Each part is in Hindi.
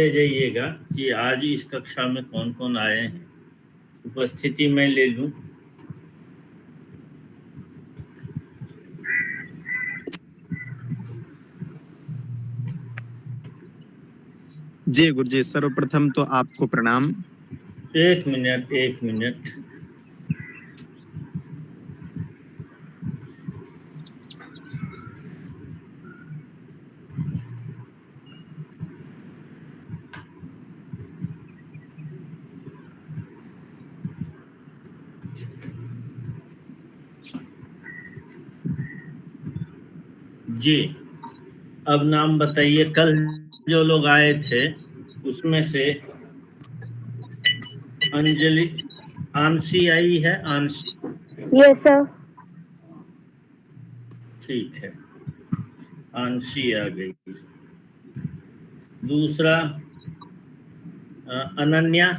जाइएगा कि आज इस कक्षा में कौन कौन आए हैं। उपस्थिति मैं ले लूं। जी गुरुजी, सर्वप्रथम तो आपको प्रणाम। एक मिनट। जी, अब नाम बताइए। कल जो लोग आए थे उसमें से अंजलि, आंशी आई है? आंशी? Yes sir. ठीक है, आंशी आ गई। दूसरा अनन्या,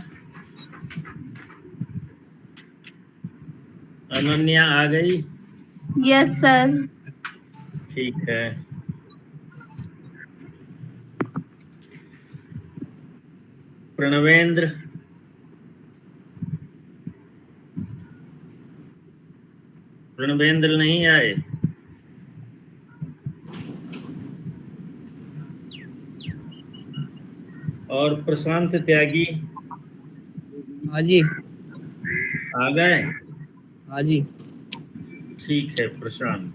अनन्या आ गई? Yes sir. ठीक है। प्रणवेंद्र, प्रणवेंद्र नहीं आए? और प्रशांत त्यागी हाँ जी। आ गए? हाँ जी। ठीक है प्रशांत।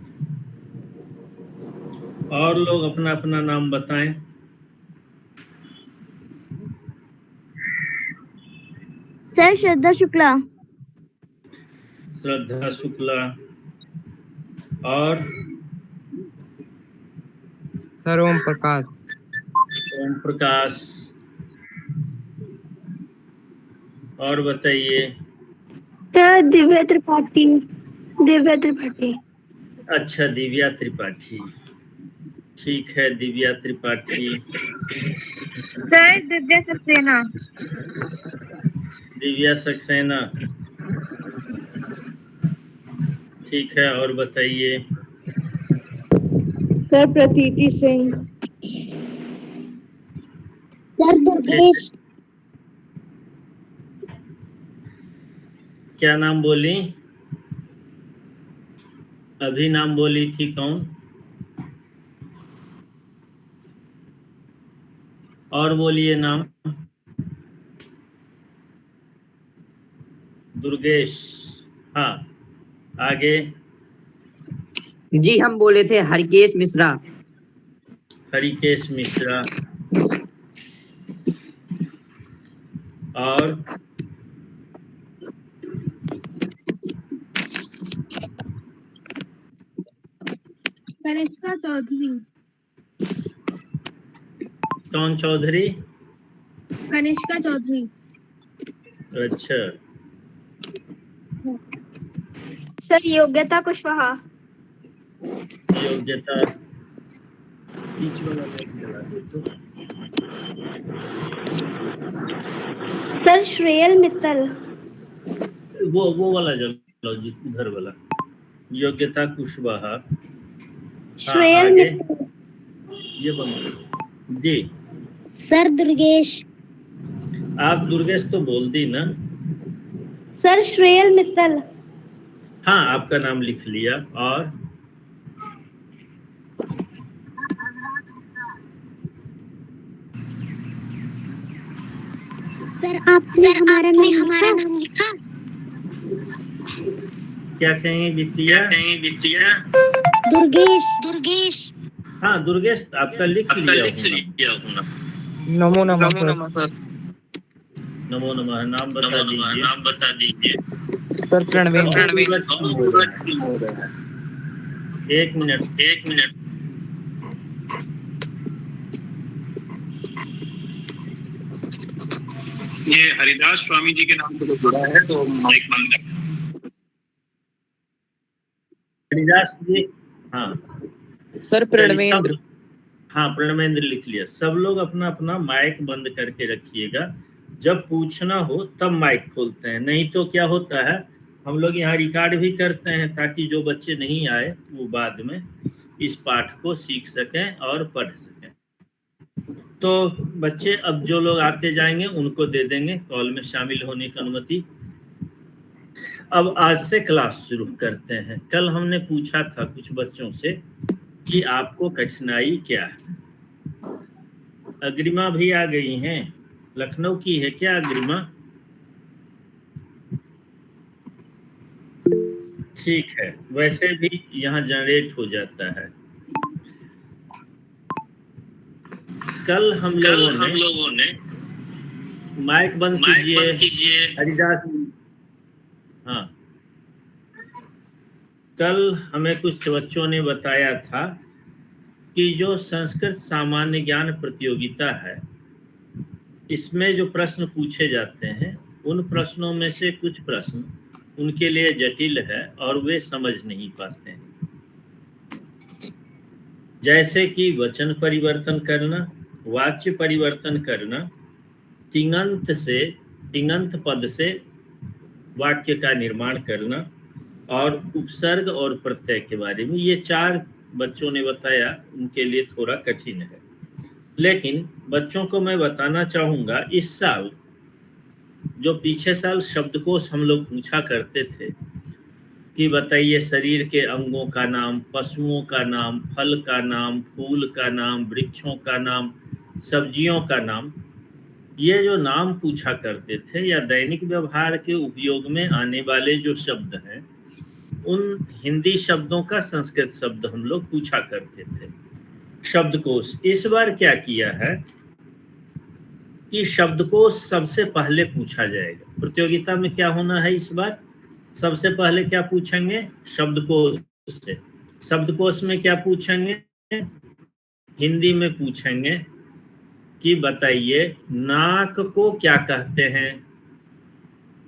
और लोग अपना अपना नाम बताएं। सर श्रद्धा शुक्ला। श्रद्धा शुक्ला। और सर ओम प्रकाश। ओम प्रकाश। और बताइए। सर दिव्या त्रिपाठी। दिव्या त्रिपाठी। अच्छा, दिव्या त्रिपाठी। ठीक है, दिव्या त्रिपाठी। सर दिव्या सक्सेना। दिव्या सक्सेना। ठीक है, और बताइए। सर प्रतीति सिंह। सर दुर्गेश। क्या नाम बोली? अभी नाम बोली थी कौन? और बोलिए नाम। दुर्गेश। हाँ, आगे। जी हम बोले थे हरकेश मिश्रा। हरिकेश मिश्रा। और कनिष्का चौधरी। कौन चौधरी? कनिष्का चौधरी। अच्छा। सर योग्यता कुशवाहा। योग्यता, बीच वाला लाइट जला दो तो। सर श्रेयल मित्तल। वो वाला जलाओ जी, उधर वाला। योग्यता कुशवाहा। हाँ, श्रेयल आगे। मित्तल। ये बंद करो जी। सर दुर्गेश। आप दुर्गेश तो बोल दी ना? सर श्रेयल मित्तल। हाँ, आपका नाम लिख लिया। और सर आपने हमारा नाम लिखा। क्या कहें बिटिया? दुर्गेश। हाँ, दुर्गेश आपका लिख लिया हूँ ना। नमो नमः सर। नमो नमः। नाम बता दीजिए। सर प्रणवेंद्र। एक मिनट। ये हरिदास स्वामी जी के नाम से तो जुड़ा है, तो माइक बंद कर। हरिदास जी। हाँ सर प्रणवेंद्र। हाँ, प्रणवेंद्र लिख लिया। सब लोग अपना अपना माइक बंद करके रखिएगा। जब पूछना हो तब माइक खोलते हैं, नहीं तो क्या होता है, हम लोग यहाँ रिकॉर्ड भी करते हैं ताकि जो बच्चे नहीं आए वो बाद में इस पाठ को सीख सकें और पढ़ सकें। तो बच्चे अब जो लोग आते जाएंगे उनको दे देंगे कॉल में शामिल होने की अनुमति। अब आज से क्लास शुरू करते हैं। कल हमने पूछा था कुछ बच्चों से कि आपको कठिनाई क्या है। अग्रिमा भी आ गई हैं, लखनऊ की है क्या अग्रिमा? ठीक है, वैसे भी यहाँ जनरेट हो जाता है। कल हम लोगों ने माइक बंद कीजिए हरिदास। हाँ, कल हमें कुछ बच्चों ने बताया था कि जो संस्कृत सामान्य ज्ञान प्रतियोगिता है, इसमें जो प्रश्न पूछे जाते हैं उन प्रश्नों में से कुछ प्रश्न उनके लिए जटिल है और वे समझ नहीं पाते हैं। जैसे कि वचन परिवर्तन करना, वाच्य परिवर्तन करना, तिङंत पद से वाक्य का निर्माण करना और उपसर्ग और प्रत्यय के बारे में। ये 4 बच्चों ने बताया उनके लिए थोड़ा कठिन है। लेकिन बच्चों को मैं बताना चाहूँगा, इस साल जो पीछे साल शब्दकोश हम लोग पूछा करते थे कि बताइए शरीर के अंगों का नाम, पशुओं का नाम, फल का नाम, फूल का नाम, वृक्षों का नाम, सब्जियों का नाम, ये जो नाम पूछा करते थे या दैनिक व्यवहार के उपयोग में आने वाले जो शब्द हैं, उन हिंदी शब्दों का संस्कृत शब्द हम लोग पूछा करते थे। शब्दकोश इस बार क्या किया है कि शब्दकोश सबसे पहले पूछा जाएगा। प्रतियोगिता में क्या होना है इस बार, सबसे पहले क्या पूछेंगे? शब्दकोश से। शब्दकोश में क्या पूछेंगे? हिंदी में पूछेंगे कि बताइए नाक को क्या कहते हैं।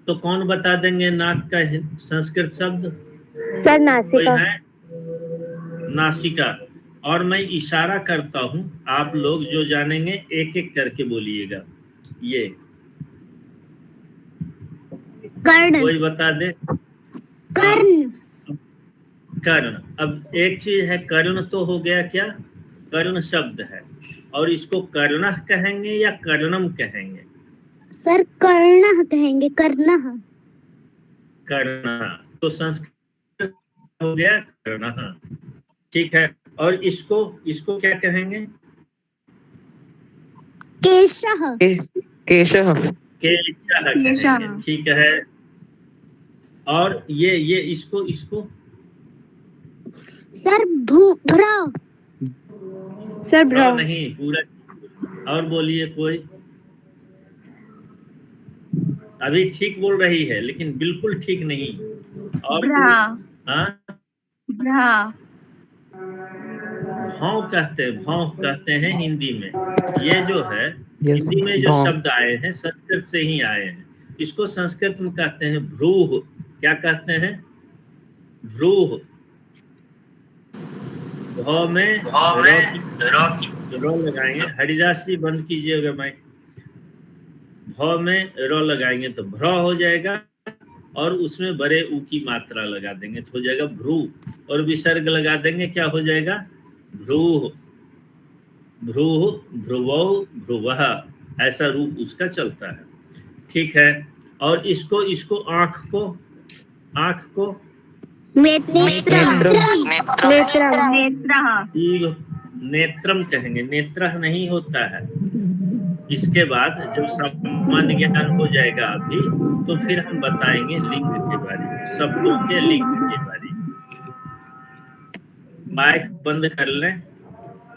तो कौन बता देंगे नाक का संस्कृत शब्द? सर नासिका। कोई है? नासिका। और मैं इशारा करता हूं, आप लोग जो जानेंगे एक एक करके बोलिएगा। ये कर्ण। कोई बता दे। कर्ण। कर्ण। अब एक चीज है, कर्ण तो हो गया, क्या कर्ण शब्द है, और इसको कर्णः कहेंगे या कर्णम कहेंगे? सर कर्णः कहेंगे, कर्णः। कर्णः। तो संस्कृत हो गया कर्णः। ठीक है, और इसको क्या कहेंगे? केशः। केशः। केशः कहेंगे। ठीक है, और ये इसको सर भ्रा। सर भ्रा नहीं, पूरा। और बोलिए कोई। अभी ठीक बोल रही है लेकिन बिल्कुल ठीक नहीं। और हाँ, भाव कहते हैं हिंदी में। ये जो है हिंदी में जो शब्द आए हैं संस्कृत से ही आए हैं। इसको संस्कृत में कहते हैं भ्रूह। क्या कहते हैं? भ्रूह। भाव में रो लगाएंगे। हरिदास जी बंद कीजिएगा माइक। भाव में रो लगाएंगे तो भ्र हो जाएगा, और उसमें बड़े ऊ की मात्रा लगा देंगे तो हो जाएगा भ्रू, और विसर्ग लगा देंगे, क्या हो जाएगा? भ्रूह। भ्रूह, भ्रुवौ, भ्रुवः, ऐसा रूप उसका चलता है। ठीक है, और इसको आंख को नेत्रम कहेंगे। नेत्रह नहीं होता है। इसके बाद जब सामान्य ज्ञान हो जाएगा अभी, तो फिर हम बताएंगे लिंग के बारे में, शब्दों के लिंग के बारे में। माइक बंद कर लें,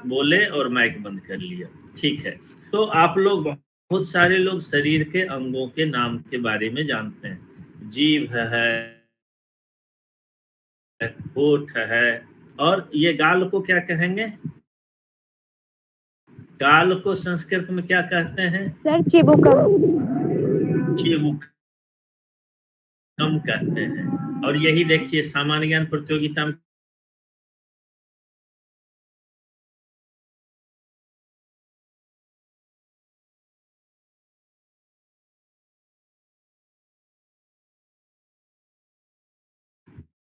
बोले और माइक बंद कर लिया। ठीक है, तो आप लोग बहुत सारे लोग शरीर के अंगों के नाम के बारे में जानते हैं। जीभ है, होठ है, और ये गाल को क्या कहेंगे? गाल को संस्कृत में क्या कहते हैं? सर चिबुकम। चिबुकम कहते हैं। और यही देखिए सामान्य ज्ञान प्रतियोगिता में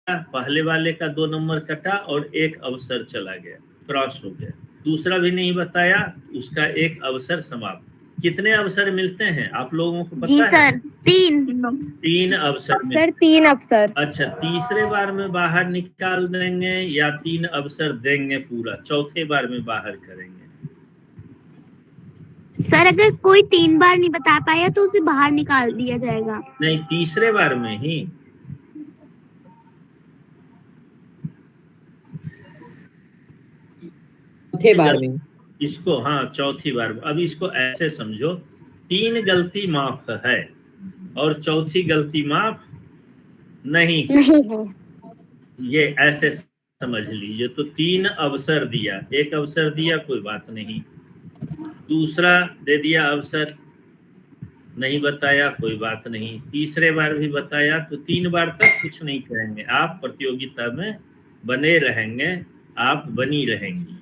पहले वाले का 2 नंबर कटा और 1 अवसर चला गया, क्रॉस हो गया। दूसरा भी नहीं बताया, उसका एक अवसर समाप्त। कितने अवसर मिलते हैं आप लोगों को पता जी है? सर 3। 3 अवसर मिलते सर 3 अवसर। अच्छा, तीसरे बार में बाहर निकाल देंगे या 3 अवसर देंगे पूरा, चौथे बार में बाहर करेंगे? सर अगर कोई 3 बार नहीं बता पाया तो उसे बाहर निकाल दिया जाएगा। नहीं, तीसरे बार में ही। चौथे बार में। इसको हाँ चौथी बार में। अब इसको ऐसे समझो, 3 गलती माफ है और चौथी गलती माफ नहीं है। नहीं है। ये ऐसे समझ लीजिए। तो 3 अवसर दिया, एक अवसर दिया कोई बात नहीं, दूसरा दे दिया अवसर, नहीं बताया कोई बात नहीं, तीसरे बार भी बताया तो 3 बार तक कुछ नहीं कहेंगे, आप प्रतियोगिता में बने रहेंगे, आप बनी रहेंगी।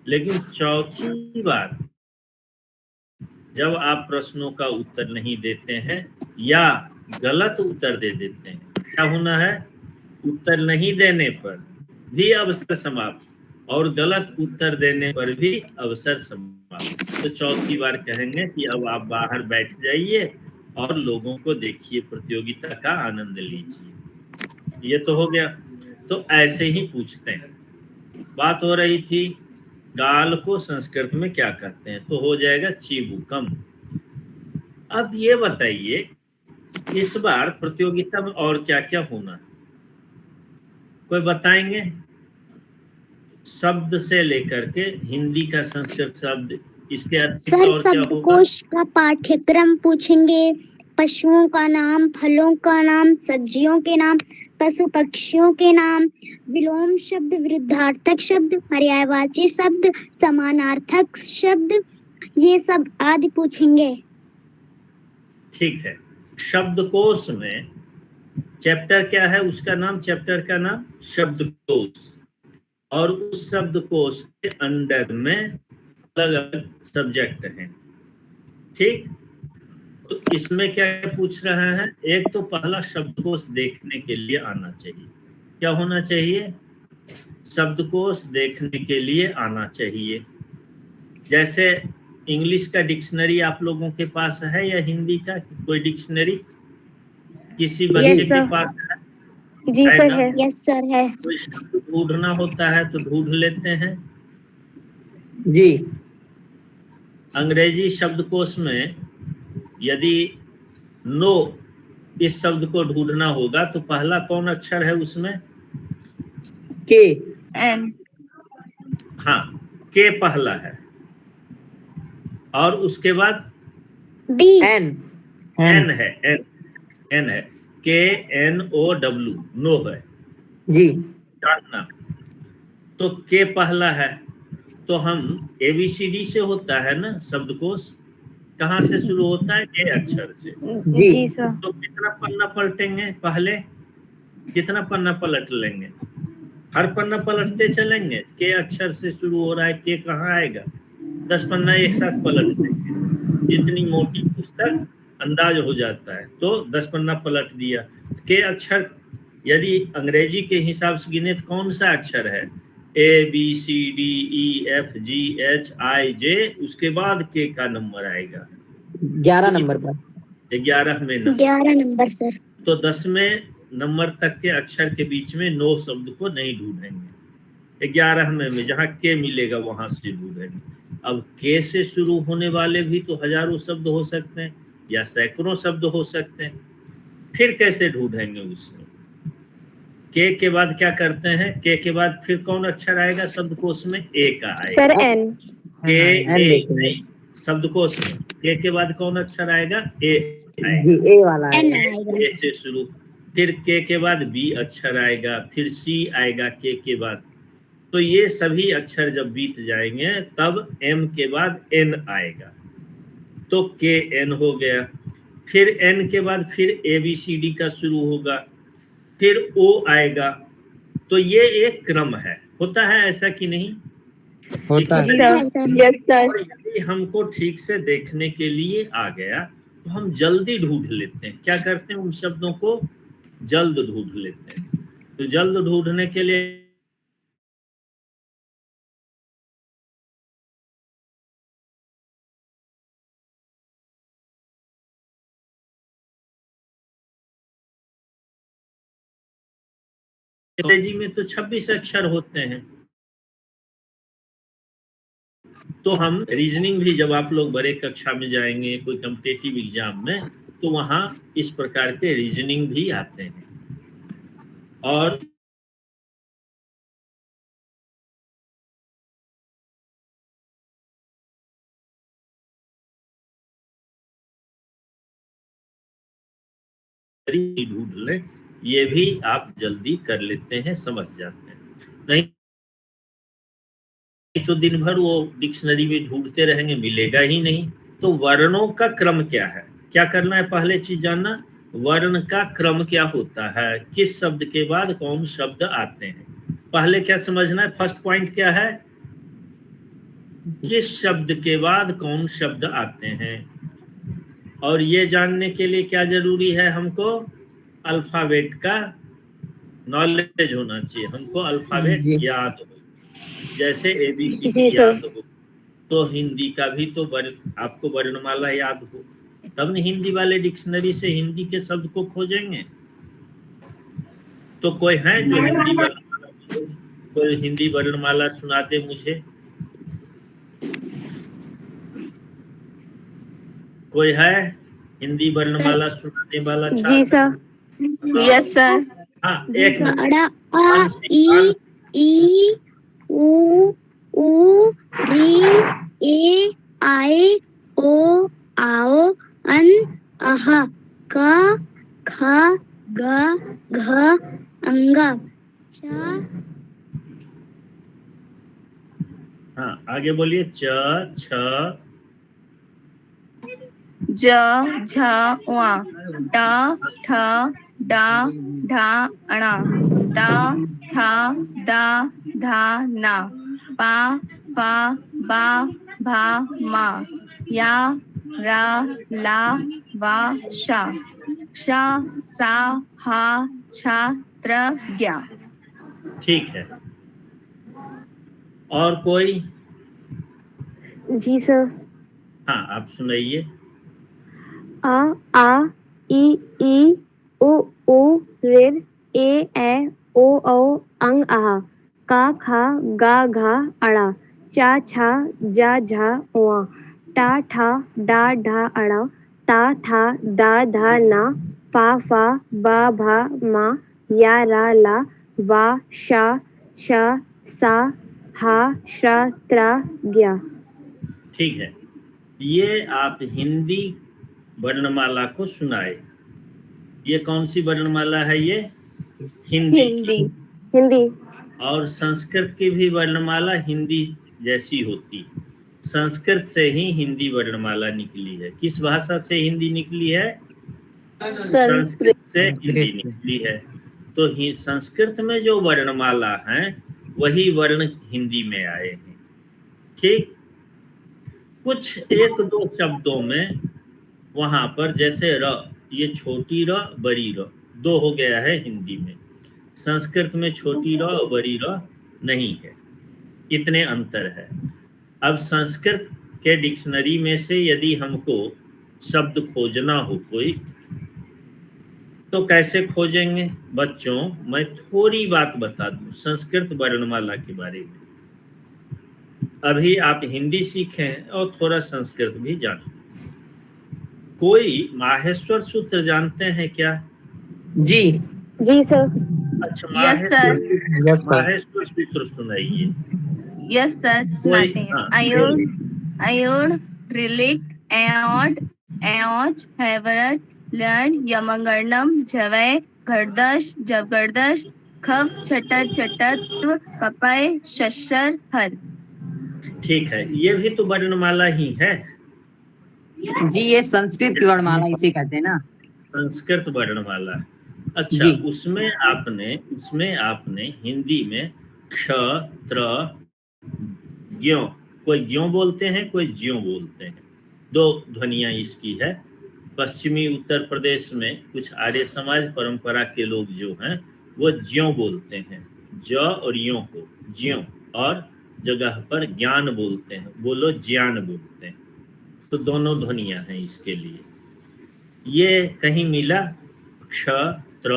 लेकिन चौथी बार जब आप प्रश्नों का उत्तर नहीं देते हैं या गलत उत्तर दे देते हैं, क्या होना है? उत्तर नहीं देने पर भी अवसर समाप्त और गलत उत्तर देने पर भी अवसर समाप्त। तो चौथी बार कहेंगे कि अब आप बाहर बैठ जाइए और लोगों को देखिए, प्रतियोगिता का आनंद लीजिए। ये तो हो गया। तो ऐसे ही पूछते हैं। बात हो रही थी गाल को संस्कृत में क्या कहते हैं, तो हो जाएगा चिबुकम। अब ये बताइए इस बार प्रतियोगिता में और क्या क्या होना है, कोई बताएंगे? शब्द से लेकर के हिंदी का संस्कृत शब्द, इसके अतिरिक्त सर और क्या होगा? शब्दकोश का पाठ्यक्रम पूछेंगे, पशुओं का नाम, फलों का नाम, सब्जियों के नाम, पशु पक्षियों के नाम, विलोम शब्द, विरुद्धार्थक शब्द, पर्यायवाची शब्द, समानार्थक शब्द, ये सब आदि पूछेंगे। ठीक है। शब्दकोश में चैप्टर क्या है, उसका नाम, चैप्टर का नाम शब्दकोश, और उस शब्दकोश के अंडर में अलग अलग सब्जेक्ट हैं। ठीक, तो इसमें क्या पूछ रहा है? एक तो पहला शब्दकोश देखने के लिए आना चाहिए। क्या होना चाहिए? शब्दकोश देखने के लिए आना चाहिए। जैसे इंग्लिश का डिक्शनरी आप लोगों के पास है या हिंदी का कोई डिक्शनरी किसी बच्चे के पास है? जी है सर ना? है। यस सर है। कोई शब्द ढूंढना होता है तो ढूंढ लेते हैं। जी। अंग्रेजी शब्दकोश में यदि नो इस शब्द को ढूंढना होगा तो पहला कौन अक्षर है उसमें? के। एन। हाँ, के पहला है, और उसके बाद बी। एन। एन है। एन है, KNOW, नो है। जी। जानना, तो के पहला है, तो हम ABCD से होता है ना शब्दकोश, कहाँ से शुरू होता है? ए अक्षर से। जी सर। तो कितना पन्ना पलटेंगे? पहले कितना पन्ना पलट लेंगे? हर पन्ना पलटते चलेंगे। के अक्षर से शुरू हो रहा है, के कहाँ आएगा? 10 पन्ना एक साथ पलट देंगे। जितनी मोटी पुस्तक अंदाज हो जाता है, तो 10 पन्ना पलट दिया। के अक्षर यदि अंग्रेजी के हिसाब से गिने तो कौन सा अक्षर है? ABCDEFGHIJ, उसके बाद के का नंबर आएगा 11 नंबर पर। 11 में नंबर। 11 number sir. तो 10वें नंबर तक के अक्षर के बीच में नो शब्द को नहीं ढूंढेंगे। 11वें में जहाँ के मिलेगा वहां से ढूंढेंगे। अब के से शुरू होने वाले भी तो हजारों शब्द हो सकते हैं या सैकड़ों शब्द हो सकते हैं, फिर कैसे ढूंढेंगे उसमें? के बाद क्या करते हैं? के बाद फिर कौन अक्षर आएगा शब्दकोश में? ए का आएगा। Sir N. के एन ए देखेंगे। नहीं, शब्दकोश में के बाद कौन अक्षर आएगा? ए आएगा। जी, ए वाला एन है। आएगा। ए से शुरू, फिर के बाद बी अक्षर आएगा, फिर सी आएगा के बाद। तो ये सभी अक्षर जब बीत जाएंगे तब एम के बाद एन आएगा, तो के एन हो गया। फिर एन के बाद फिर ABCD का शुरू होगा, फिर ओ आएगा। तो ये एक क्रम है, होता है ऐसा कि नहीं? होता है। Yes sir. और यदि हमको ठीक से देखने के लिए आ गया तो हम जल्दी ढूंढ लेते हैं। क्या करते हैं? उन शब्दों को जल्द ढूंढ लेते हैं। तो जल्द ढूंढने के लिए अंग्रेजी में तो 26 अक्षर होते हैं। तो हम रीजनिंग भी जब आप लोग बड़े कक्षा में जाएंगे कोई कॉम्पिटिटिव एग्जाम में, तो वहां इस प्रकार के रीजनिंग भी आते हैं। और ढूंढ लें, ये भी आप जल्दी कर लेते हैं, समझ जाते हैं। नहीं तो दिन भर वो डिक्शनरी में ढूंढते रहेंगे, मिलेगा ही नहीं। तो वर्णों का क्रम क्या है, क्या करना है, पहले चीज जानना वर्ण का क्रम क्या होता है, किस शब्द के बाद कौन शब्द आते हैं। पहले क्या समझना है, फर्स्ट पॉइंट क्या है, किस शब्द के बाद कौन शब्द आते हैं। और ये जानने के लिए क्या जरूरी है, हमको अल्फाबेट का नॉलेज होना चाहिए, हमको अल्फाबेट याद हो, जैसे ABCD याद हो, तो हिंदी का भी तो आपको वर्णमाला याद हो, तब न हिंदी वाले डिक्शनरी से हिंदी के शब्द को खोजेंगे। तो कोई है जो हिंदी वर्णमाला, कोई हिंदी वर्णमाला सुना दे मुझे, कोई है हिंदी वर्णमाला सुनाने वाला छात्र? जी सर। Yes sir. हाँ, एक अड़ा आ ई उ री ए आए ओ आओ अन अह क ख ग घ अंगा च। हाँ, आगे बोलिए, च छ ज झ वा ट ठ डा ढा अणा ता था दा धा ना पा फा बा भा मा या रा ला वा शा शा सा हा छा त्र ज्ञा। ठीक है। और कोई? जी सर। हाँ, आप सुनाइए। आ ई उ ऋ ए ओ अंग आह का खा गा घा अड़ा चा छा जा झा उआ टा ठा डा ढा अड़ा ता था दा धा ना पा फा बा भा मा या रा ला वा शा शा सा हा शा त्रा ज्ञा। ठीक है, ये आप हिंदी वर्णमाला को सुनाए। ये कौन सी वर्णमाला है, ये हिंदी। और संस्कृत की भी वर्णमाला हिंदी जैसी होती, संस्कृत से ही हिंदी वर्णमाला निकली है। किस भाषा से हिंदी निकली है? संस्कृत से हिंदी निकली है। तो संस्कृत में जो वर्णमाला है वही वर्ण हिंदी में आए हैं। ठीक, कुछ एक दो शब्दों में वहां पर, जैसे र, ये छोटी र बड़ी र दो हो गया है हिंदी में, संस्कृत में छोटी र और बड़ी र नहीं है, इतने अंतर है। अब संस्कृत के डिक्शनरी में से यदि हमको शब्द खोजना हो कोई, तो कैसे खोजेंगे बच्चों? मैं थोड़ी बात बता दूं संस्कृत वर्णमाला के बारे में। अभी आप हिंदी सीखें और थोड़ा संस्कृत भी जानें। कोई माहेश्वर सूत्र जानते हैं क्या? जी जी सर। अच्छा, यस सर। माहेश्वर सूत्र सुनाइए। यस सर, सुनाते हैं। हाँ, अयोड रिलिक एओड एओच हैवरट लर्न यमंगर्णम झवय घरदश जवगर्दश खव छटर चटत्व कपय शशर हर। ठीक है, ये भी तो वर्णमाला ही है। जी, ये संस्कृत की वर्णमाला इसे कहते हैं ना, संस्कृत वर्णमाला। अच्छा, उसमें आपने हिंदी में क्ष त्र ज्यों, कोई ज्यों बोलते हैं, कोई ज्यों बोलते हैं, दो ध्वनियां इसकी है। पश्चिमी उत्तर प्रदेश में कुछ आर्य समाज परंपरा के लोग जो हैं वो ज्यों बोलते हैं, ज और यों को ज्यों, और जगह पर ज्ञान बोलते हैं, बोलो ज्ञान बोलते हैं। तो दोनों ध्वनियां हैं इसके लिए। ये कहीं मिला क्ष त्र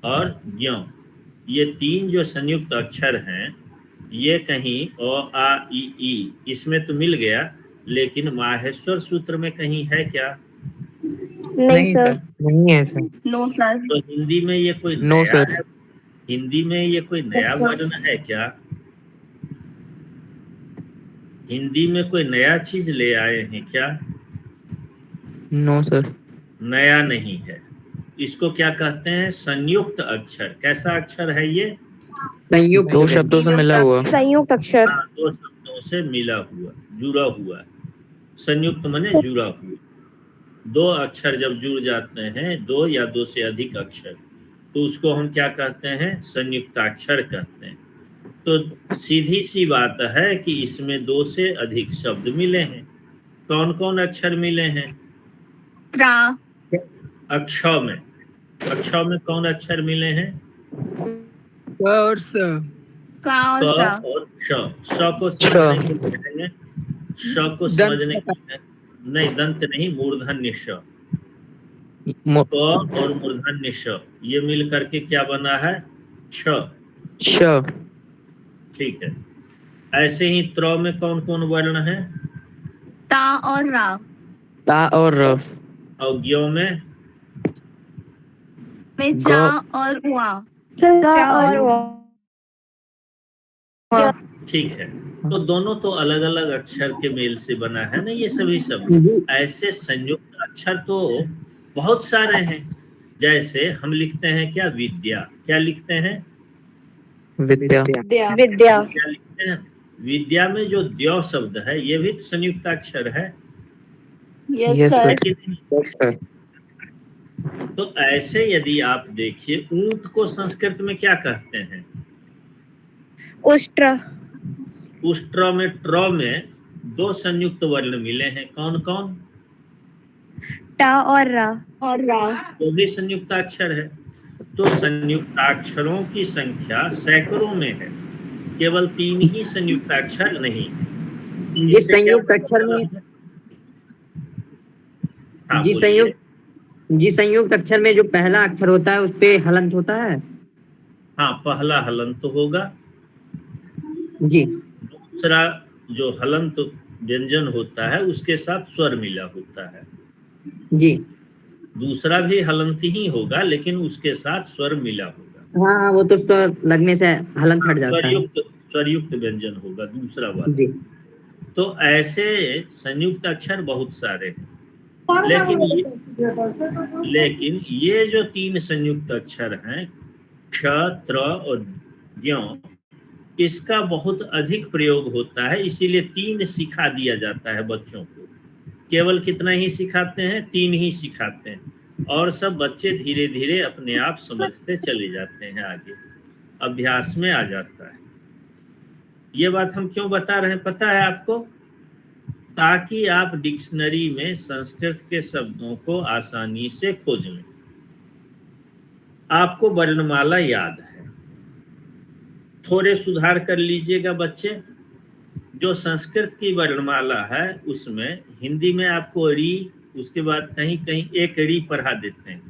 और ज्यों, ये 3 जो संयुक्त अक्षर हैं, ये कहीं अ आ ई इसमें तो मिल गया, लेकिन माहेश्वर सूत्र में कहीं है क्या? नहीं सर। नहीं है सर। No sir. तो हिंदी में ये कोई नो नया सर। है? हिंदी में ये कोई नया वर्ण है क्या? हिंदी में कोई नया चीज ले आए हैं क्या? No sir. नया नहीं है। इसको क्या कहते हैं? संयुक्त अक्षर। कैसा अक्षर है ये? संयुक्त दो शब्दों से मिला हुआ। संयुक्त अक्षर। हाँ, 2 शब्दों से मिला हुआ, जुड़ा हुआ। संयुक्त माने जुड़ा हुआ। 2 अक्षर जब जुड़ जाते हैं, 2 या 2 से अधिक अक्षर, तो उसको हम क्या कहते हैं? संयुक्ताक्षर कहते हैं। तो सीधी सी बात है कि इसमें 2 से अधिक शब्द मिले हैं। कौन कौन अक्षर मिले हैं? त्रा। अक्षर में कौन अक्षर मिले हैं? का और क और श को समझने के लिए कहेंगे, श को समझने के लिए नहीं, दंत नहीं, मूर्धन्य श। क और मूर्धन्य श ये मिल करके क्या बना है? छ। ठीक है। ऐसे ही त्र में कौन कौन वर्ण है? ता और रा। ता और र। और ज्यो में जा और वा। ठीक है। तो दोनों तो अलग अलग अक्षर के मेल से बना है ना ये सभी शब्द। ऐसे संयुक्त अक्षर तो बहुत सारे हैं। जैसे हम लिखते हैं क्या? विद्या। क्या लिखते हैं? विद्या। विद्या। क्या लिखते हैं? विद्या में जो द्यो शब्द है, ये भी तो संयुक्त अक्षर है। यस है सर। कि नहीं? तो ऐसे यदि आप देखिए, ऊंट को संस्कृत में क्या कहते हैं? उष्ट्र। उष्ट्र में ट्र में 2 संयुक्त वर्ण मिले हैं। कौन कौन? टा और रा। वो भी संयुक्ताक्षर है। तो संयुक्ताक्षरों की संख्या सैकड़ों में है, केवल 3 ही संयुक्ताक्षर नहीं। जिस संयुक्त अक्षर में हाँ, जिस संयुक्त अक्षर में जो पहला अक्षर होता है उस पे हलंत होता है। हाँ, पहला हलंत होगा जी। दूसरा जो हलंत व्यंजन होता है उसके साथ स्वर मिला होता है जी। दूसरा भी हलंत ही होगा, लेकिन उसके साथ स्वर मिला होगा। हाँ, वो तो स्वर लगने से हलंत हट जाता है। स्वरयुक्त व्यंजन होगा दूसरा वाला जी। तो ऐसे संयुक्त अक्षर बहुत सारे हैं, लेकिन ये जो 3 संयुक्त अक्षर हैं, क्ष, त्र और ज्ञ, इसका बहुत अधिक प्रयोग होता है। इसीलिए 3 सिखा दिया जाता है बच्चों को। केवल कितना ही सिखाते हैं? 3 ही सिखाते हैं, और सब बच्चे धीरे धीरे अपने आप समझते चले जाते हैं, आगे अभ्यास में आ जाता है। ये बात हम क्यों बता रहे हैं पता है आपको? ताकि आप डिक्शनरी में संस्कृत के शब्दों को आसानी से खोज लें। आपको वर्णमाला याद है, थोड़े सुधार कर लीजिएगा बच्चे। जो संस्कृत की वर्णमाला है उसमें हिंदी में आपको री, उसके बाद कहीं कहीं एक री पढ़ा देते हैं,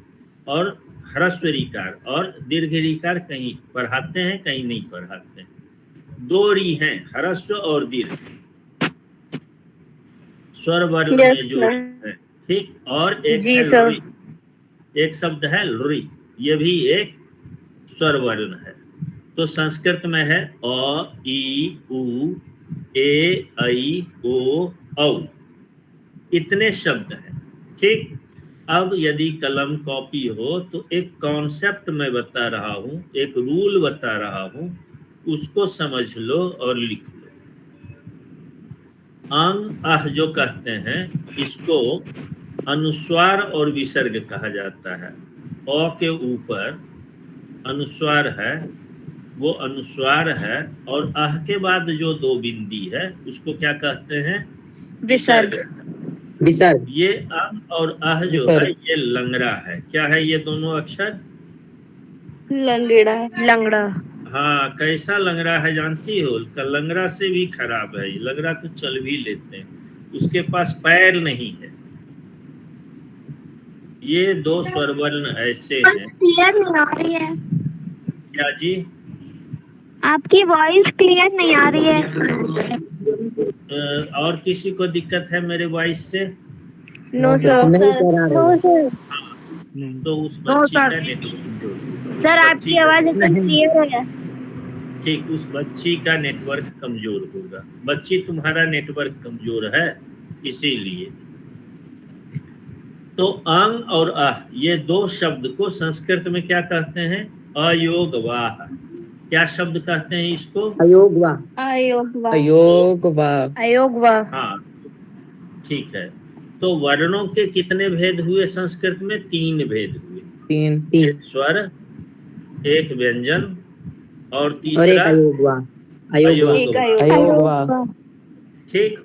और ह्रस्व रीकार और दीर्घ रीकार कहीं पढ़ाते हैं, कहीं नहीं पढ़ाते हैं। 2 री हैं, ह्रस्व और दीर्घ, स्वर वर्ण में जो है, ठीक। और एक जी है सर। लुरी, एक शब्द है लुरी, ये भी एक स्वर वर्ण है। तो संस्कृत में है अ, ई, उ, ए, ऐ, ओ, औ, इतने शब्द हैं, ठीक। अब यदि कलम कॉपी हो तो एक कॉन्सेप्ट मैं बता रहा हूँ, एक रूल बता रहा हूँ, उसको समझ लो और लिख लो। अंग अह जो कहते हैं, इसको अनुस्वार और विसर्ग कहा जाता है। अ के ऊपर अनुस्वार है, वो अनुस्वार है, और अह के बाद जो 2 बिंदी है उसको क्या कहते हैं? विसर्ग। विसर्ग। ये अंग और अह जो है ये लंगड़ा है। क्या है ये दोनों अक्षर? लंगड़ा है। लंगड़ा। हाँ, कैसा लंगड़ा है जानती हो? लंगड़ा से भी खराब है। लंगड़ा तो चल भी लेते हैं, उसके पास पैर नहीं है। ये 2 स्वर वर्ण ऐसे हैं। क्लियर नहीं आ रही है। क्या जी? आपकी वॉइस क्लियर नहीं आ रही है। और किसी को दिक्कत है मेरे वॉइस से? No sir. नहीं सर आ रहा है। तो उस बच्ची का नेटवर्क कमजोर, सर आपकी आवाज एकदम क्लियर है। ठीक, उस बच्ची का नेटवर्क कमजोर होगा। बच्ची तुम्हारा नेटवर्क कमजोर है इसीलिए। तो अंग और अह ये दो शब्द को संस्कृत में क्या कहते हैं? अयोगवाह। क्या शब्द कहते हैं इसको? अयोगवा। अयोगवा। हाँ, ठीक है। तो वर्णों के कितने भेद हुए संस्कृत में? 3 भेद हुए। 3 एक स्वर, एक व्यंजन और और एक तीसरा अयोगवा। अयोगवा। ठीक।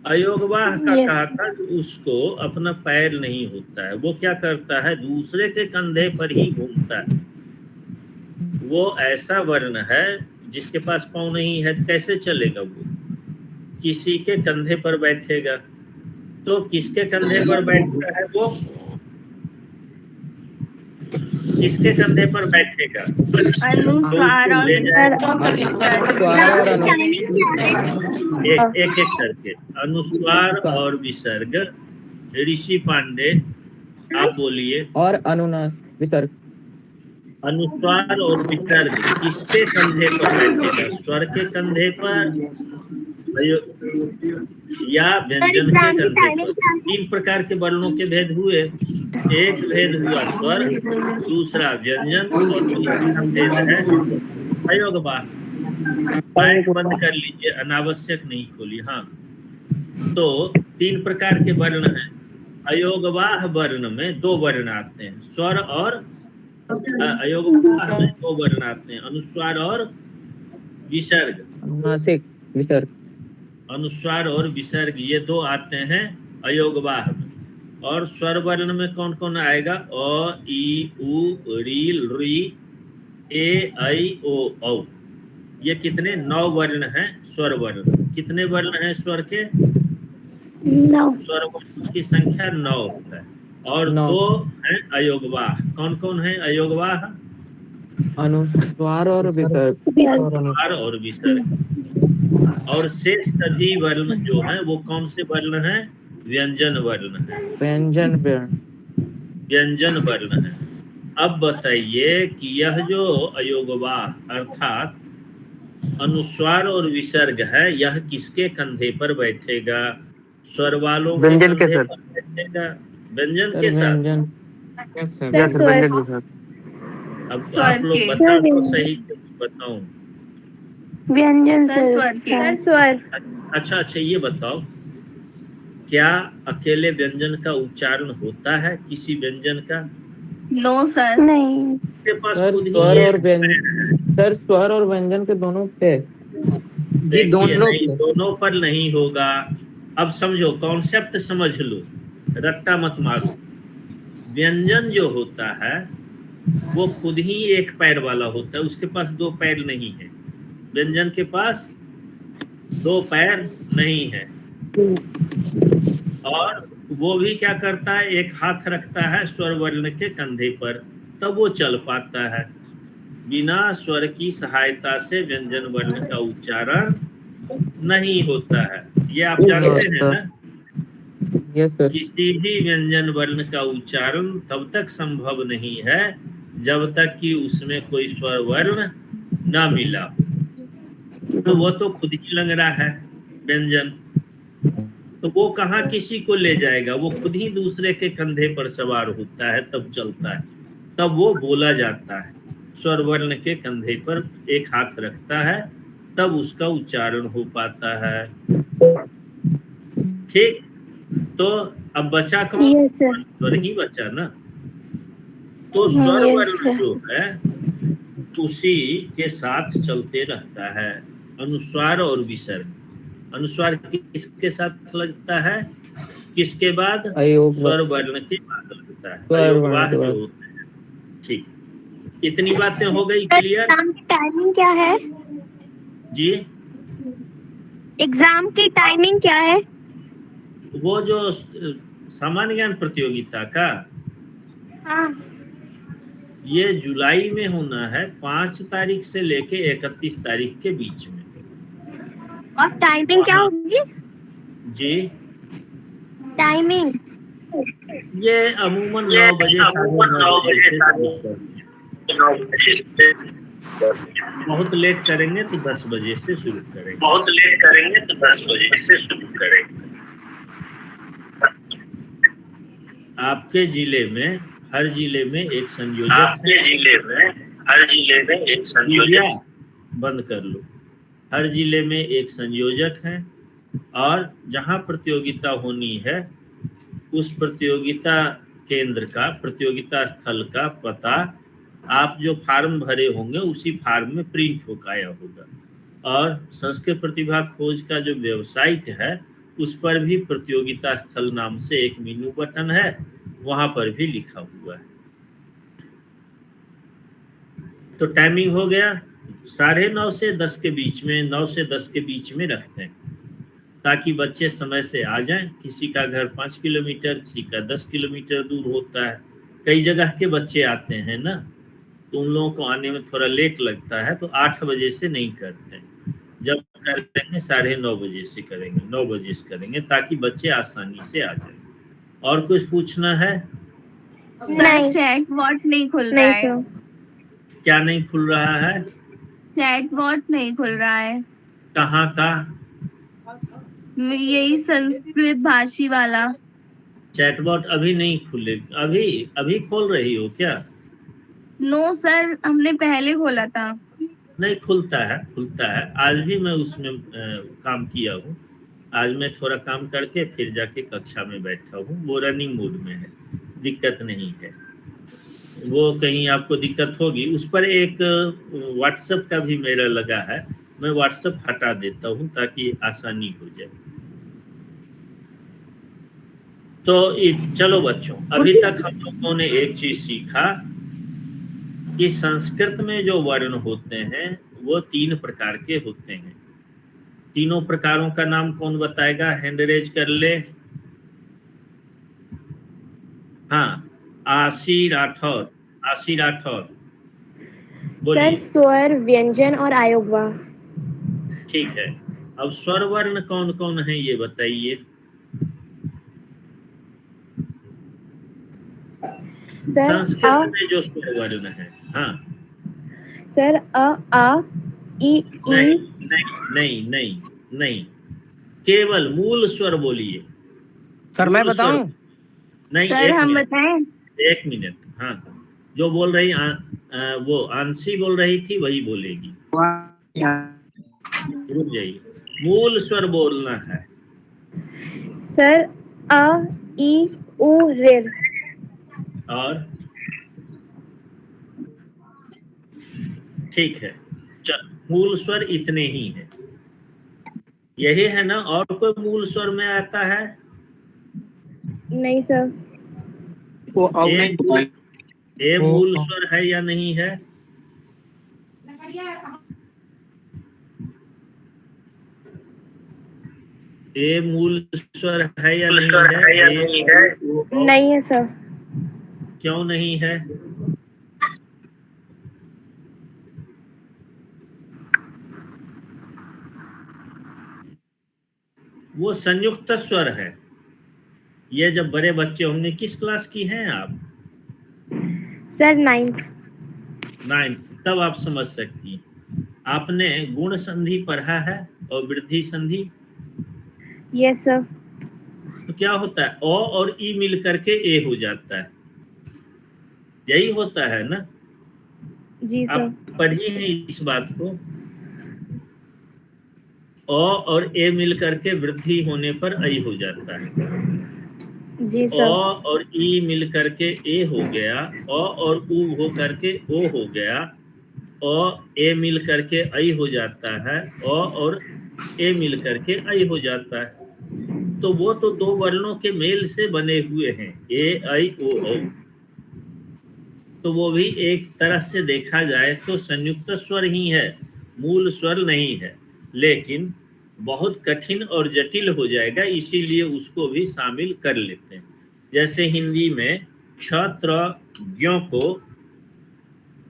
अयोगवाह का कहा था कि उसको अपना पैर नहीं होता है, वो क्या करता है? दूसरे के कंधे पर ही घूमता है। वो ऐसा वर्ण है जिसके पास पाँव नहीं है, तो कैसे चलेगा? वो किसी के कंधे पर बैठेगा। तो किसके कंधे पर बैठता है वो? किसके कंधे पर बैठेगा? अनुस्वार और एक एक करके अनुस्वार और विसर्ग। ऋषि पांडे आप बोलिए। और अनुनास विसर्ग। अनुस्वार और विसर्ग किसके कंधे पर बैठेगा? स्वर के कंधे पर या व्यंजन के कंधे पर? 3 प्रकार के वर्णों के भेद हुए। एक भेद हुआ स्वर, दूसरा व्यंजन और तीसरा भेद है अयोगवाह। माइक बंद कर लीजिए, अनावश्यक नहीं खोलिए। हाँ, तो 3 प्रकार के वर्ण हैं। अयोगवाह वर्ण में 2 वर्ण आते हैं, स्वर और अयोगवाह में 2 वर्ण आते हैं, अनुस्वार और विसर्ग। अनुनासिक विसर्ग। अनुस्वार और विसर्ग ये 2 आते हैं अयोगवाह में। और स्वर वर्ण में कौन कौन आएगा? अ, ई, उ, री, री, ए, ऐ, ओ, औ। ये कितने? 9 वर्ण हैं स्वर वर्ण। कितने वर्ण हैं स्वर के? 9। स्वर वर्ण की संख्या 9 है। और 2 हैं अयोगवाह। कौन कौन है अयोगवाह? अनुस्वार और विसर्ग। अनुस्वार और विसर्ग। और शेष सभी वर्ण जो हैं वो कौन से वर्ण हैं? व्यंजन वर्ण है। व्यंजन वर्ण है। अब बताइए कि यह जो अयोगवाह अर्थात अनुस्वार और विसर्ग है, यह किसके कंधे पर बैठेगा? स्वर वालों के कंधे पर बैठेगा, व्यंजन के साथ। अब आप लोग बता दो सही, बताऊं? व्यंजन स्वर। अच्छा, ये बताओ, क्या अकेले व्यंजन का उच्चारण होता है किसी व्यंजन का? No sir. नहीं। के पास खुद ही स्वर और सर स्वर और व्यंजन के दोनों पे। जी दोनों पर नहीं होगा। अब समझो, कॉन्सेप्ट समझ लो, रट्टा मत मारो। व्यंजन जो होता है वो खुद ही एक पैर वाला होता है, उसके पास 2 पैर नहीं है। व्यंजन के पास 2 पैर नहीं है। और वो भी क्या करता है? एक हाथ रखता है स्वर वर्ण के कंधे पर, तब वो चल पाता है। बिना स्वर की सहायता से व्यंजन वर्ण का उच्चारण नहीं होता है। ये आप जानते हैं ना? Yes sir. किसी भी व्यंजन वर्ण का उच्चारण तब तक संभव नहीं है जब तक कि उसमें कोई स्वर वर्ण ना मिला हो। तो वो तो खुद ही लंगड़ा है व्यंजन, तो वो कहाँ किसी को ले जाएगा? वो खुद ही दूसरे के कंधे पर सवार होता है, तब चलता है, तब वो बोला जाता है। स्वर वर्ण के कंधे पर एक हाथ रखता है, तब उसका उच्चारण हो पाता है। ठीक, तो अब बचा कौन? स्वर ही बचा ना। तो स्वर वर्ण जो है उसी के साथ चलते रहता है, अनुस्वार और विसर्ग। अनुस्वार किसके साथ लगता है? किसके बाद? स्वर वर्ण के बाद लगता है, अयोगवाह जो होता है। ठीक, इतनी बातें हो गई क्लियर? एग्जाम की टाइमिंग क्या है? जी, एग्जाम की टाइमिंग क्या है? वो जो सामान्य ज्ञान प्रतियोगिता का, हाँ। ये जुलाई में होना है 5 तारीख से लेके 31 तारीख के बीच में। और टाइमिंग क्या होगी? जी, टाइमिंग ये अमूमन 9 बजे 9:30 बजे से शुरू करेंगे। बहुत लेट करेंगे तो 10 बजे से शुरू करेंगे। बहुत लेट करेंगे तो 10 बजे से शुरू करेंगे। आपके जिले में, हर जिले में एक संयोजक आपके जिले में, हर जिले में एक संयोजक, बंद कर लो, हर जिले में एक संयोजक है और जहां प्रतियोगिता होनी है उस प्रतियोगिता केंद्र का, प्रतियोगिता स्थल का पता आप जो फार्म भरे होंगे उसी फार्म में प्रिंट होकर आया होगा। और संस्कृत प्रतिभा खोज का जो वेबसाइट है उस पर भी प्रतियोगिता स्थल नाम से एक मेनू बटन है, वहां पर भी लिखा हुआ है। तो टाइमिंग हो गया 9:30 से 10 के बीच में, 9 से 10 के बीच में रखते हैं ताकि बच्चे समय से आ जाएं। किसी का घर 5 किलोमीटर, किसी का 10 किलोमीटर दूर होता है, कई जगह के बच्चे आते हैं ना, तो उन लोगों को आने में थोड़ा लेट लगता है, तो 8 बजे से नहीं करते, जब करते हैं 9:30 बजे से करेंगे, 9 बजे से करेंगे ताकि बच्चे आसानी से आ जाएं। और कुछ पूछना है? सर चैट बॉट नहीं खुल रहा है। क्या नहीं खुल रहा है? चैट बॉट नहीं खुल रहा है। कहाँ का? यही संस्कृत भाषी वाला। चैटबॉट अभी नहीं खुले, अभी खोल रही हो क्या? नो सर, हमने पहले खोला था। नहीं, खुलता है। आज भी मैं उसमें काम किया हूँ। आज मैं थोड़ा काम करके फिर जाके कक्षा में बैठा हूँ। वो रनिंग मोड में है, दिक्कत नहीं है। वो कहीं आपको दिक्कत होगी, उस पर एक व्हाट्सएप का भी मेरा लगा है, मैं व्हाट्सएप हटा देता हूँ ताकि आसानी हो जाए। तो चलो बच्चों, अभी तक हम लोगों ने एक चीज सीखा कि संस्कृत में जो वर्ण होते हैं वो 3 प्रकार के होते हैं। तीनों प्रकारों का नाम कौन बताएगा? हैंड रेज कर ले। हाँ, आशी राठौर सर स्वर, व्यंजन और आयोगवा। ठीक है, अब स्वर वर्ण कौन कौन है ये बताइए। संस्कृत में जो स्वर वर्ण है, हाँ सर अ, आ, ई, नहीं, केवल मूल स्वर बोलिए। सर मैं बताऊं? नहीं, सर हम बताएं? 1 मिनट। हाँ, जो बोल रही वो आंसी बोल रही थी वही बोलेगी। रुक जाइए, मूल स्वर बोलना है। सर अ, ई, उ, ऋ। और ठीक है, चल, मूल स्वर इतने ही हैं, यही है ना? और कोई मूल स्वर में आता है? नहीं सर। ए मूल स्वर है या नहीं है? ए मूल स्वर है या नहीं है? नहीं है सर। क्यों नहीं है? वो संयुक्त स्वर है। ये जब बड़े बच्चे होंगे, किस क्लास की हैं आप? Sir 9th। तब आप समझ सकती हैं। आपने गुण संधि पढ़ा है और वृद्धि संधि? Yes sir. तो क्या होता है? ओ और ई मिल करके ए हो जाता है, यही होता है ना? जी सर। आप पढ़िए हैं इस बात को। ओ और ए मिल करके वृद्धि होने पर ऐ हो जाता है। जी सर। ओ और ई मिल करके ए हो गया, ओ और उ हो करके ओ हो गया, ओ ए मिल करके ऐ हो जाता है, ओ और ए मिल करके ऐ हो जाता है। तो वो तो 2 वर्णों के मेल से बने हुए हैं, ए ऐ ओ औ। तो वो भी एक तरह से देखा जाए तो संयुक्त स्वर ही है, मूल स्वर नहीं है। लेकिन बहुत कठिन और जटिल हो जाएगा, इसीलिए उसको भी शामिल कर लेते हैं। जैसे हिंदी में क्ष त्र ज्ञों को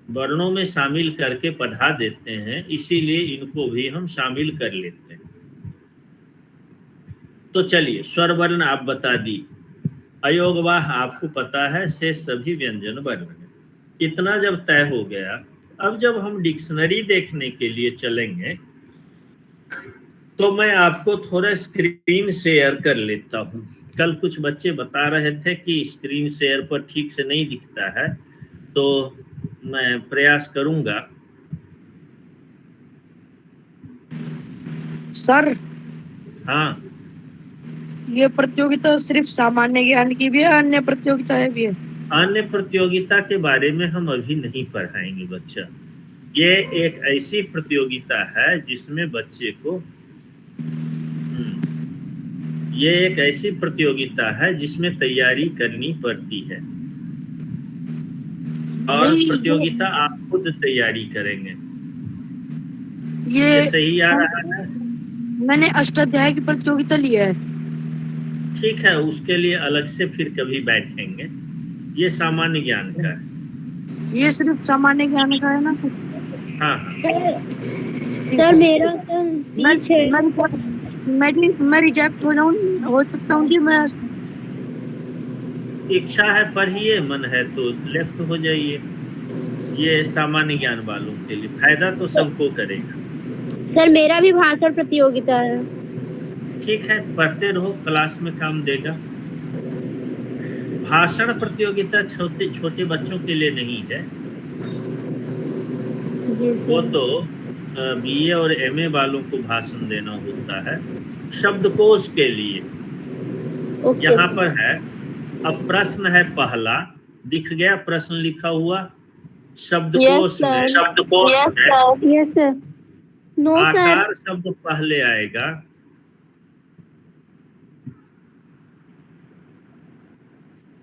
वर्णों में शामिल करके पढ़ा देते हैं, इसीलिए इनको भी हम शामिल कर लेते हैं। तो चलिए स्वर वर्ण आप बता दी, अयोगवाह आपको पता है, शेष सभी व्यंजन वर्ण है। इतना जब तय हो गया, अब जब हम डिक्शनरी देखने के लिए चलेंगे तो मैं आपको थोड़ा स्क्रीन शेयर कर लेता हूं। कल कुछ बच्चे बता रहे थे कि स्क्रीन शेयर पर ठीक से नहीं दिखता है, तो मैं प्रयास करूंगा। सर हाँ, ये प्रतियोगिता सिर्फ सामान्य ज्ञान की भी है, अन्य प्रतियोगिताएं भी है? अन्य प्रतियोगिता के बारे में हम अभी नहीं पढ़ाएंगे बच्चा। ये एक ऐसी प्रतियोगिता है जिसमें बच्चे को ये एक ऐसी प्रतियोगिता है जिसमें तैयारी करनी पड़ती है, और प्रतियोगिता आप खुद तैयारी करेंगे। ये सही आ रहा है? मैंने अष्टाध्याय की प्रतियोगिता ली है। ठीक है, उसके लिए अलग से फिर कभी बैठेंगे। ये सामान्य ज्ञान का है। ये सिर्फ सामान्य ज्ञान का है ना? हाँ सर मेरा तो स्पीच है। मैं रिजेक्ट हो सकता हूँ कि मैं इच्छा है पढ़िए, मन है तो लेफ्ट हो जाइए। ये सामान्य ज्ञान वालों के लिए, फायदा तो सबको करेगा। सर मेरा भी भाषण प्रतियोगिता है। ठीक है, पढ़ते रहो, क्लास में काम देगा। भाषण प्रतियोगिता छोटे छोटे बच्चों के लिए नहीं है, जी वो सर। तो बीए और एमए वालों को भाषण देना होता है। शब्दकोश के लिए यहाँ पर है। अब प्रश्न है पहला, दिख गया प्रश्न लिखा हुआ शब्दकोश में। शब्दकोश में यस सर। No sir. आकार शब्द पहले आएगा,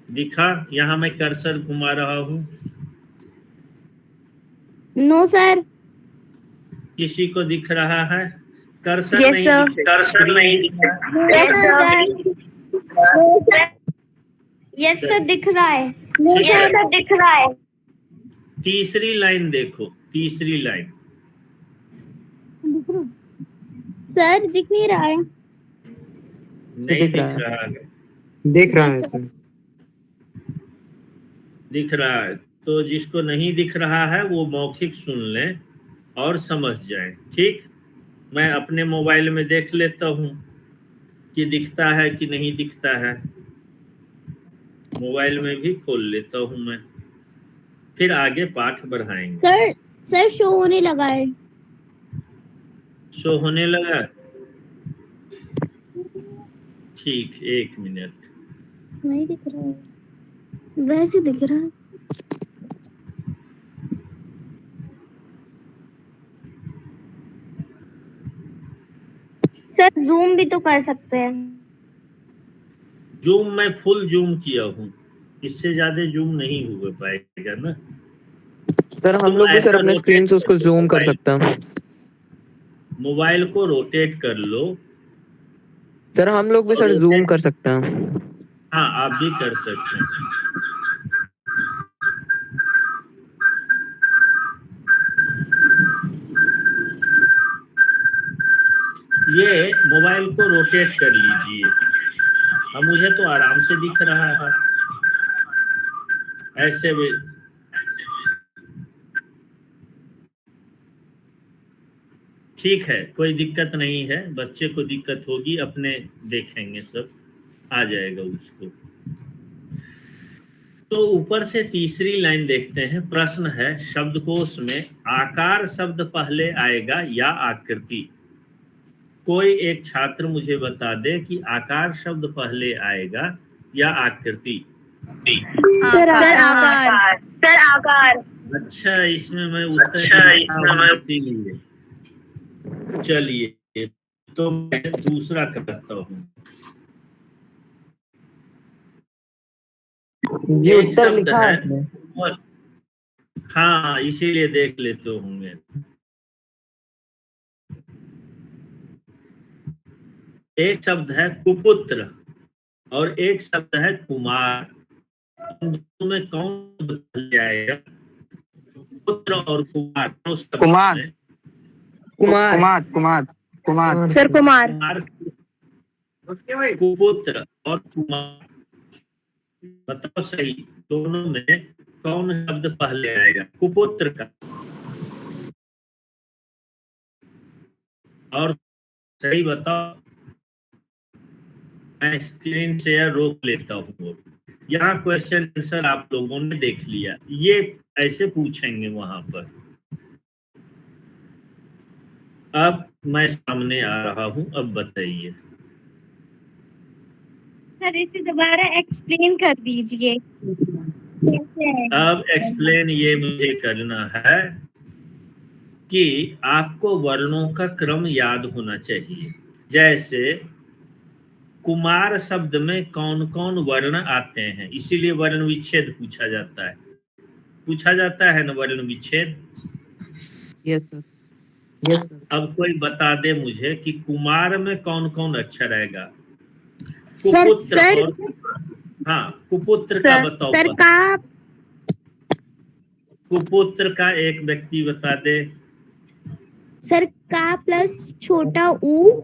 दिखा? यहाँ मैं कर्सर घुमा रहा हूँ। No sir. किसी को दिख रहा है? कर्सर Yes, नहीं sir. दिखेगा। कर्सर नहीं दिखेगा। यस सर दिख रहा है। यस सर दिख रहा है। तीसरी लाइन देखो, तीसरी लाइन। सर दिख नहीं रहा है। नहीं दिख रहा है। देख रहा है सर। दिख रहा है तो जिसको नहीं दिख रहा है वो मौखिक सुन लें और समझ जाएं। ठीक, मैं अपने मोबाइल में देख लेता हूँ कि दिखता है कि नहीं दिखता है। मोबाइल में भी खोल लेता हूँ मैं, फिर आगे पाठ बढ़ाएंगे। सर शो होने लगा है। शो होने लगा? ठीक, 1 मिनट। नहीं दिख रहा है, वैसे दिख रहा है। सर जूम भी तो कर सकते हैं। जूम मैं फुल जूम किया हूँ, इससे ज्यादा जूम नहीं हो पाएगा ना। सर हम लोग भी सर अपने स्क्रीन से उसको जूम कर सकते हैं। मोबाइल को रोटेट कर लो। सर हम लोग भी सर जूम कर सकते हैं। हाँ, आप भी कर सकते हैं। ये मोबाइल को रोटेट कर लीजिए। अब मुझे तो आराम से दिख रहा है, ऐसे भी। ठीक है, कोई दिक्कत नहीं है। बच्चे को दिक्कत होगी, अपने देखेंगे, सब आ जाएगा उसको। तो ऊपर से तीसरी लाइन देखते हैं। प्रश्न है शब्दकोश में आकार शब्द पहले आएगा या आकृति? कोई एक छात्र मुझे बता दे कि आकार शब्द पहले आएगा या आकृति? सर आकार। सर आकार। अच्छा, इसमें मैं उत्तर इसीलिए। चलिए, तो मैं दूसरा करता हूँ। ये उत्तर लिखा है। हाँ, इसीलिए देख लेते होंगे। एक शब्द है कुपुत्र और एक शब्द है कुमार। में कौन बदल जाएगा? कुपुत्र और कुमार दोनों शब्द कुमार। में कुमार कुमार सर कुमार। कुपुत्र और कुमार, बताओ सही, दोनों में कौन शब्द पहले आएगा? कुपुत्र का। और सही बताओ, मैं स्क्रीन शेयर रोक लेता हूँ। यहाँ क्वेश्चन आंसर आप लोगों ने देख लिया, ये ऐसे पूछेंगे वहां पर। अब मैं सामने आ रहा हूँ, अब बताइए। सर इसे दोबारा एक्सप्लेन कर दीजिए। अब एक्सप्लेन ये मुझे करना है कि आपको वर्णों का क्रम याद होना चाहिए। जैसे कुमार शब्द में कौन कौन वर्ण आते हैं, इसीलिए वर्ण विच्छेद पूछा जाता है। पूछा जाता है ना वर्ण विच्छेद। Yes sir. अब कोई बता दे मुझे कि कुमार में कौन कौन अक्षर आएगा? सर कुपुत्र और हाँ, कुपुत्र का बताओ। सर का कुपुत्र का एक व्यक्ति बता दे। सर का प्लस छोटा ऊ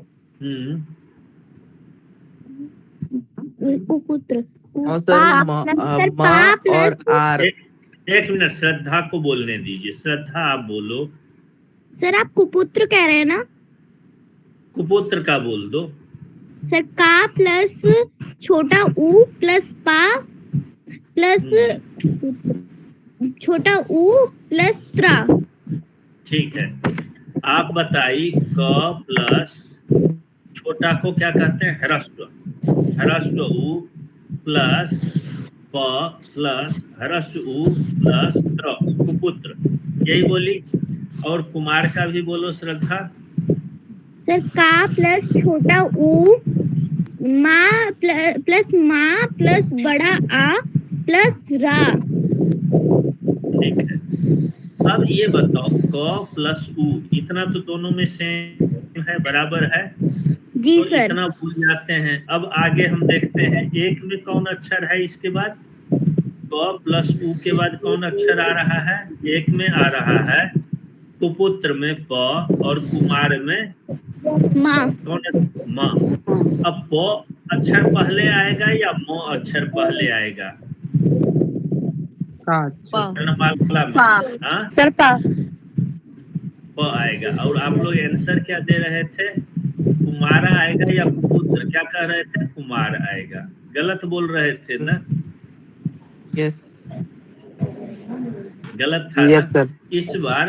कुपुत्र। और सर म और आर। एक मिनट, श्रद्धा को बोलने दीजिए। श्रद्धा आप बोलो। सर आप कुपुत्र कह रहे हैं ना? कुपुत्र का बोल दो। सर का प्लस छोटा ऊ प्लस पा प्लस छोटा ऊ प्लस त्रा। ठीक है, आप बताइए क प्लस छोटा को क्या कहते हैं? ह्रस्व। ह्रस्व उ प्लस प प्लस ह्रस्व उ प्लस त्र, कुपुत्र। यही बोली। और कुमार का भी बोलो श्रद्धा। सर का प्लस छोटा ऊ माँ प्लस माँ प्लस बड़ा आ प्लस रा। ठीक है, अब ये बताओ क प्लस उ, इतना तो दोनों में सेम है, बराबर है जी तो सर। इतना भूल जाते हैं। अब आगे हम देखते हैं एक में कौन अक्षर है, इसके बाद क प्लस उ के बाद कौन अक्षर आ रहा है? एक में आ रहा है कुपुत्र में प और कुमार में माँ। कौन? माँ। अब प अक्षर पहले आएगा या म अक्षर पहले आएगा? वर्णमाला में हाँ सर पा। प आएगा। और आप लोग आंसर क्या दे रहे थे? कुमारा आएगा या कुपुत्र? क्या कह रहे थे? कुमार आएगा। गलत बोल रहे थे ना? यस गलत था यस ना? सर। इस बार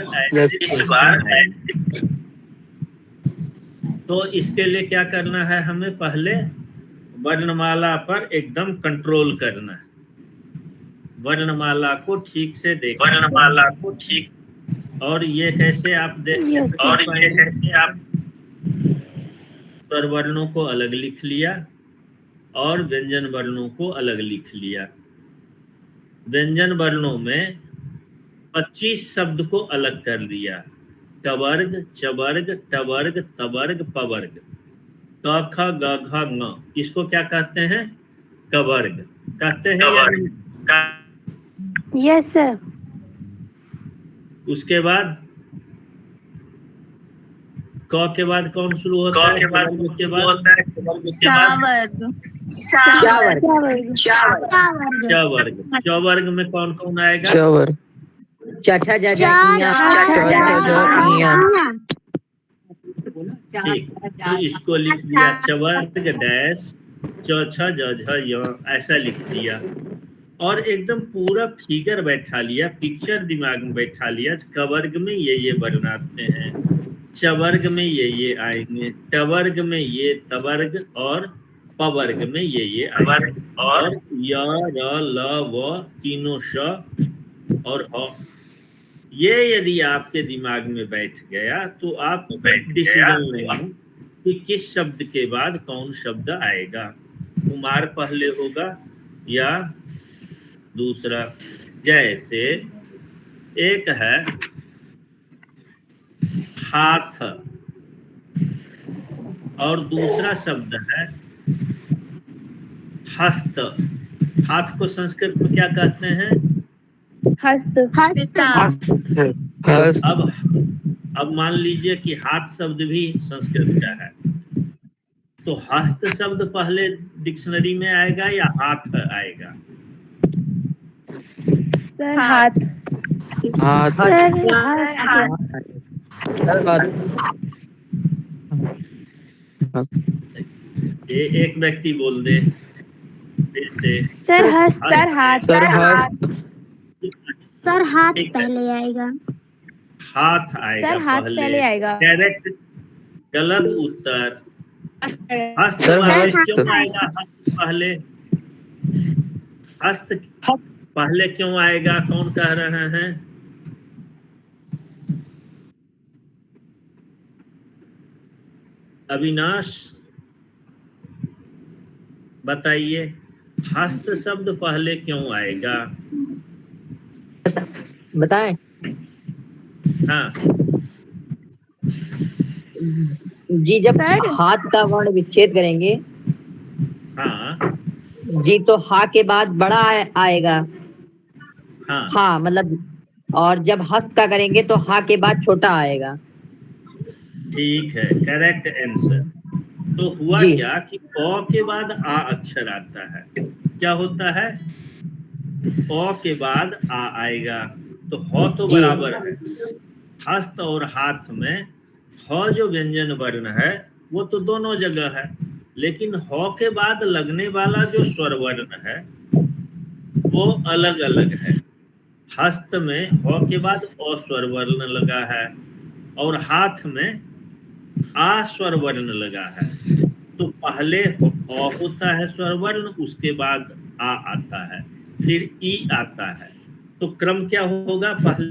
तो इसके लिए क्या करना है हमें? पहले वर्णमाला पर एकदम कंट्रोल करना है, वर्णमाला को ठीक से देखना। वर्णमाला को ठीक। और ये कैसे आप स्वर वर्णों को अलग लिख लिया और व्यंजन वर्णों को अलग लिख लिया। व्यंजन वर्णों में 25 शब्द को अलग कर दिया। कवर्ग, चवर्ग, टवर्ग, तवर्ग, पवर्ग। क ख ग घ ङ, इसको क्या कहते हैं? कवर्ग कहते हैं या नहीं? Yes sir. उसके बाद क के बाद कौन शुरू होता है? चवर्ग। चवर्ग में कौन कौन आएगा? चवर चाचा जाजा ठीक, तो इसको लिख दिया चवर्ग डैश च छ ज झ य, ऐसा लिख दिया। और एकदम पूरा फिगर बैठा लिया, पिक्चर दिमाग में बैठा लिया। कवर्ग में ये वर्ण आते हैं, चवर्ग में ये आएंगे, टवर्ग में ये, तवर्ग और पवर्ग में ये आएंगे। और य र ल व तीनों श और ह, ये यदि आपके दिमाग में बैठ गया तो आप डिसीजन लेंगे कि किस शब्द के बाद कौन शब्द आएगा। कुमार पहले होगा या दूसरा। जैसे एक है हाथ और दूसरा शब्द है हस्त। हाथ को संस्कृत में क्या कहते हैं? हस्त पिता हस्त अब मान लीजिए कि हाथ शब्द भी संस्कृत का है, तो हस्त शब्द पहले डिक्शनरी में आएगा या हाथ आएगा? सर हाथ हाथ सर हाथ एक व्यक्ति बोल दे फिर से। सर हस्त सर हाथ सर हस्त सर हाथ ठीक है, पहले आएगा। हाथ आएगा सर हाथ पहले आएगा। करेक्ट, गलत उत्तर। हस्त सर पहले हस्त क्यों आएगा? हस्त पहले क्यों आएगा? कौन कह रहे हैं? अविनाश बताइए, हस्त शब्द पहले क्यों आएगा? बताएं। हाँ जी जब सर हाथ का वर्ण विच्छेद करेंगे हाँ जी तो हा के बाद बड़ा आएगा। हाँ हाँ मतलब, और जब हस्त का करेंगे तो हा के बाद छोटा आएगा। ठीक है, करेक्ट आंसर। तो हुआ जी क्या कि अ के बाद आ अक्षर आता है। क्या होता है? अ के बाद आ आएगा, तो ह तो जी बराबर है। हस्त और हाथ में ह जो व्यंजन वर्ण है वो तो दोनों जगह है, लेकिन ह के बाद लगने वाला जो स्वर वर्ण है वो अलग अलग है। हस्त में ह के बाद अ स्वर वर्ण लगा है और हाथ में आ स्वर वर्ण लगा है। तो पहले अ होता है स्वर वर्ण, उसके बाद आ आता है, फिर ई आता है। तो क्रम क्या होगा? पहले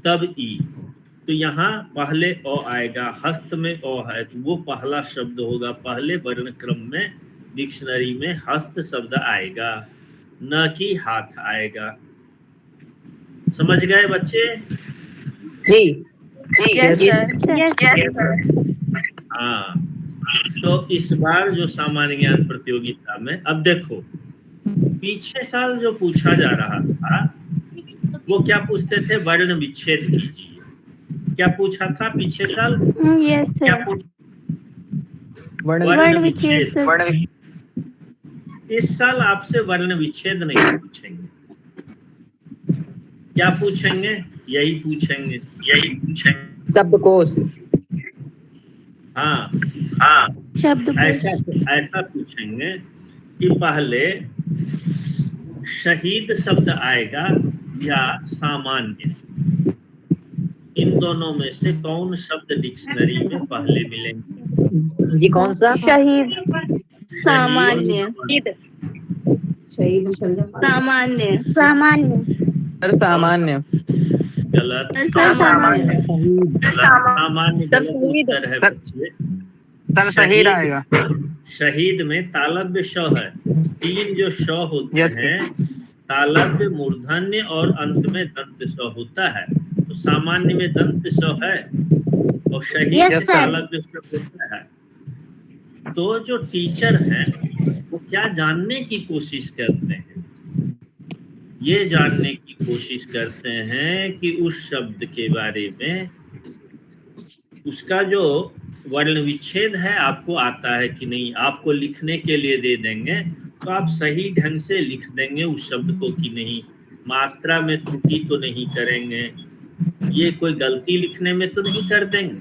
तब ई। तो यहाँ पहले अ आएगा, हस्त में अ है तो वो पहला शब्द होगा, पहले वर्ण क्रम में डिक्शनरी में हस्त शब्द आएगा, न कि हाथ आएगा। समझ गए बच्चे? जी यस सर। हाँ, तो इस बार जो सामान्य ज्ञान प्रतियोगिता में, अब देखो पीछे साल जो पूछा जा रहा था वो क्या पूछते थे? वर्ण विच्छेद कीजिए। क्या पूछा था पीछे साल? यस सर वर्ण वर्ण विच्छेद। विच्छेद सर। इस साल आपसे वर्ण विच्छेद नहीं पूछेंगे। क्या पूछेंगे? यही पूछेंगे। शब्दकोश। हाँ शब्दकोश ऐसा पूछेंगे कि पहले शहीद शब्द आएगा या सामान्य, इन दोनों में से कौन शब्द डिक्शनरी में पहले मिलेंगे? जी कौन सा? शहीद सामान्य शहीद सामान्य सामान्य सर सामान्य गलत। सर सामान्य सामान्य गलत उत्तर है बच्चे। शहीद आएगा। शहीद में तालव्य श है। 3 जो श होते यस हैं, तालव्य, मूर्धन्य और अंत में दंत स होता है। तो सामान्य में दंत स है और शहीद यस में सर। तालव्य स होता है। तो जो टीचर हैं वो क्या जानने की कोशिश करते हैं? ये जानने की कोशिश करते हैं कि उस शब्द के बारे में उसका जो वर्ण विच्छेद है आपको आता है कि नहीं। आपको लिखने के लिए दे देंगे तो आप सही ढंग से लिख देंगे उस शब्द को कि नहीं, मात्रा में त्रुटि तो नहीं करेंगे, ये कोई गलती लिखने में तो नहीं कर देंगे।